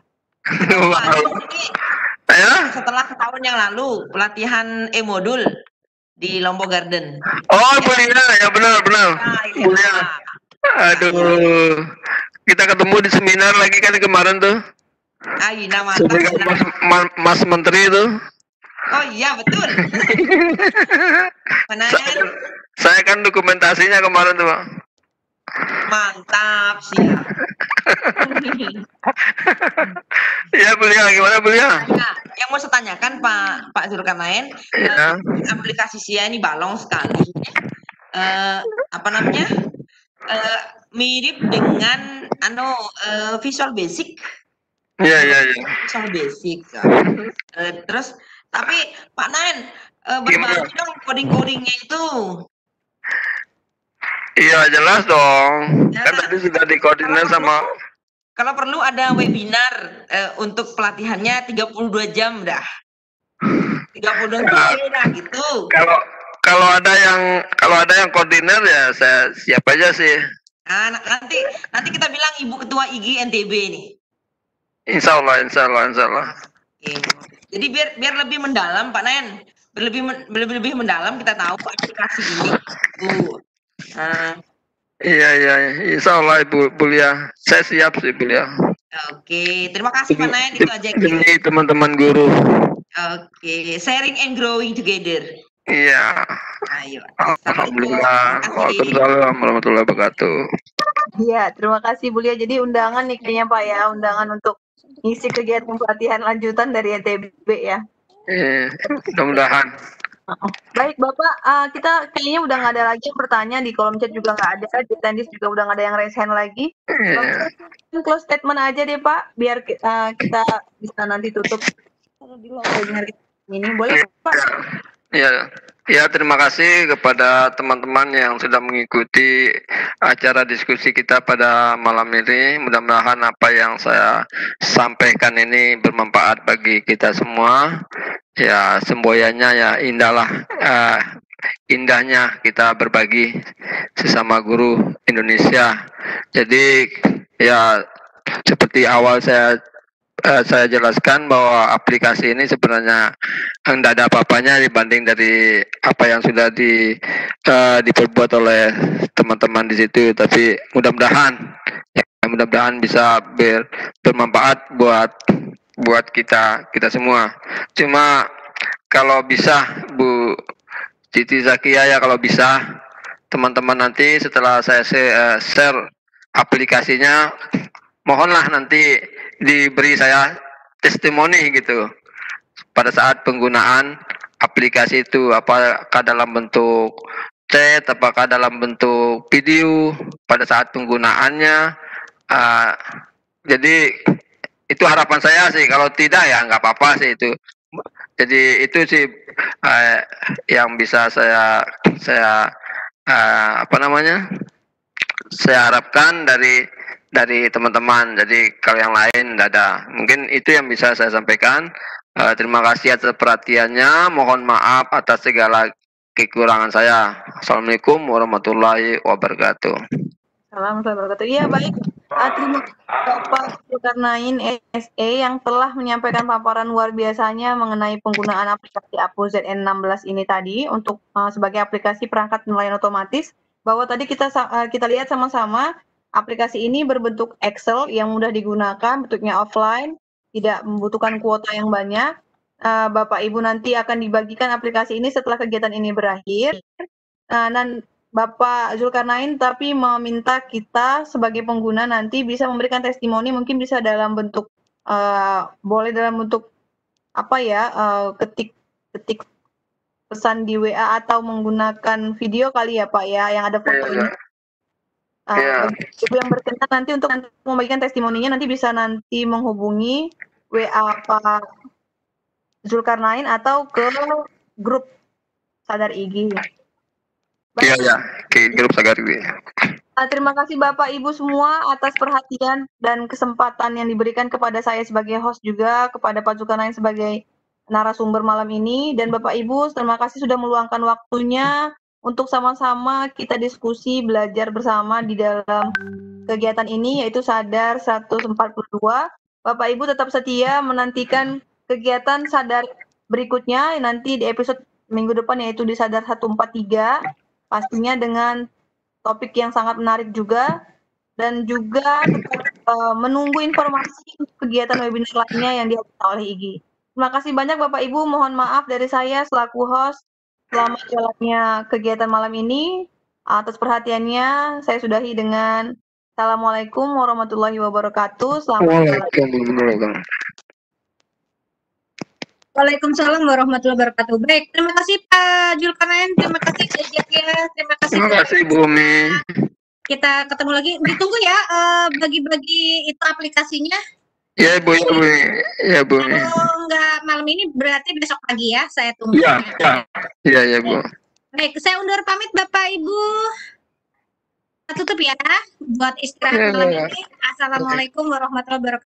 Setelah setahun yang lalu pelatihan e-modul di Lombok Garden. Oh, Bulia, ya benar. Bulia. Aduh. Kita ketemu di seminar lagi kan kemarin tuh. Aina mantap. Mas Menteri itu. Oh iya betul. Saya kan dokumentasinya kemarin tuh, Pak. Mantap siap. Iya Bulia, gimana Bulia? Nah, yang mau saya tanyakan Pak Zulkarnain, aplikasi Sia ini balong sekali. Apa namanya? Mirip dengan Visual Basic. Iya. Visual Basic. Terus tapi Pak Nain berbagi dong coding-codingnya itu. Iya jelas dong. Kan tadi sudah dikoordinir sama. Kalau perlu ada webinar untuk pelatihannya 32 jam dah. 32 jam dah gitu. Kalau ada yang koordinir ya saya siap aja sih. Nah, nanti kita bilang Ibu Ketua IG NTB nih. Insya Allah. Oke. Jadi biar lebih mendalam Pak Nain, lebih mendalam kita tahu aplikasi ini. Nah, Iya, insya Allah Ibu Bulia. Saya siap sih Bulia. oke, terima kasih Pak Nayan, itu aja. Demi teman-teman guru. Oke, sharing and growing together. Iya. Ayo. Alhamdulillah. Waalaikumsalam warahmatullahi wabarakatuh. Iya, terima kasih Bulia. Jadi undangan nih kayaknya Pak ya, undangan untuk ngisi kegiatan pelatihan lanjutan dari NTB ya. Mudah-mudahan. Baik Bapak, kita kayaknya udah nggak ada lagi yang bertanya, di kolom chat juga nggak ada, di tendis juga udah nggak ada yang raise hand lagi. Close statement aja deh Pak, biar kita bisa nanti tutup webinar ini. Boleh Pak? Ya, terima kasih kepada teman-teman yang sudah mengikuti acara diskusi kita pada malam ini. Mudah-mudahan apa yang saya sampaikan ini bermanfaat bagi kita semua. Ya, semboyannya ya indahnya kita berbagi sesama guru Indonesia. Jadi ya seperti awal saya jelaskan bahwa aplikasi ini sebenarnya tidak ada apa-apanya dibanding dari apa yang sudah diperbuat oleh teman-teman di situ. Tapi mudah-mudahan bisa bermanfaat buat kita semua. Cuma kalau bisa Bu Siti Zakia ya, kalau bisa teman-teman nanti setelah saya share aplikasinya, mohonlah nanti diberi saya testimoni gitu pada saat penggunaan aplikasi itu, apakah dalam bentuk chat, apakah dalam bentuk video pada saat penggunaannya. Jadi itu harapan saya sih, kalau tidak ya nggak apa-apa sih itu. Jadi itu sih yang bisa saya harapkan dari teman-teman. Jadi kalau yang lain tidak ada. Mungkin itu yang bisa saya sampaikan. Terima kasih atas perhatiannya. Mohon maaf atas segala kekurangan saya. Assalamualaikum warahmatullahi wabarakatuh. Assalamualaikum warahmatullahi wabarakatuh. Iya baik. Terima kasih Bapak Zulkarnain SE yang telah menyampaikan paparan luar biasanya mengenai penggunaan aplikasi APO ZN16 ini tadi untuk sebagai aplikasi perangkat nelayan otomatis. Bahwa tadi kita lihat sama-sama aplikasi ini berbentuk Excel yang mudah digunakan, bentuknya offline, tidak membutuhkan kuota yang banyak. Bapak Ibu nanti akan dibagikan aplikasi ini setelah kegiatan ini berakhir. Dan Bapak Zulkarnain tapi meminta kita sebagai pengguna nanti bisa memberikan testimoni, mungkin bisa dalam bentuk boleh dalam bentuk ketik pesan di WA atau menggunakan video kali ya Pak ya, yang ada fotonya. Ibu yang berkenan nanti untuk membagikan testimoninya nanti bisa nanti menghubungi WA Pak Zulkarnain atau ke grup Sadar Igi. Iya, ke grup Sadar Igi. Terima kasih Bapak Ibu semua atas perhatian dan kesempatan yang diberikan kepada saya sebagai host, juga kepada Pak Zulkarnain sebagai narasumber malam ini. Dan Bapak Ibu, terima kasih sudah meluangkan waktunya untuk sama-sama kita diskusi, belajar bersama di dalam kegiatan ini, yaitu Sadar 142. Bapak Ibu tetap setia menantikan kegiatan Sadar berikutnya nanti di episode minggu depan, yaitu di Sadar 143, pastinya dengan topik yang sangat menarik juga, dan juga menunggu informasi kegiatan webinar lainnya yang dihadirkan oleh IGI. Terima kasih banyak Bapak Ibu, mohon maaf dari saya selaku host. Selamat jalannya kegiatan malam ini. Atas perhatiannya, saya sudahi dengan Assalamualaikum warahmatullahi wabarakatuh. Waalaikumsalam warahmatullahi wabarakatuh. Baik, terima kasih Pak Zulkarnain, terima kasih Zakia, terima kasih Bu Umi. Kita ketemu lagi. Ditunggu ya bagi-bagi itu aplikasinya. Ya Bu, ya Bu. Kalau nggak malam ini berarti besok pagi ya, saya tunggu. Iya Bu. Baik, saya undur pamit Bapak Ibu. Tutup ya buat istirahat malam ini. Assalamualaikum warahmatullahi wabarakatuh.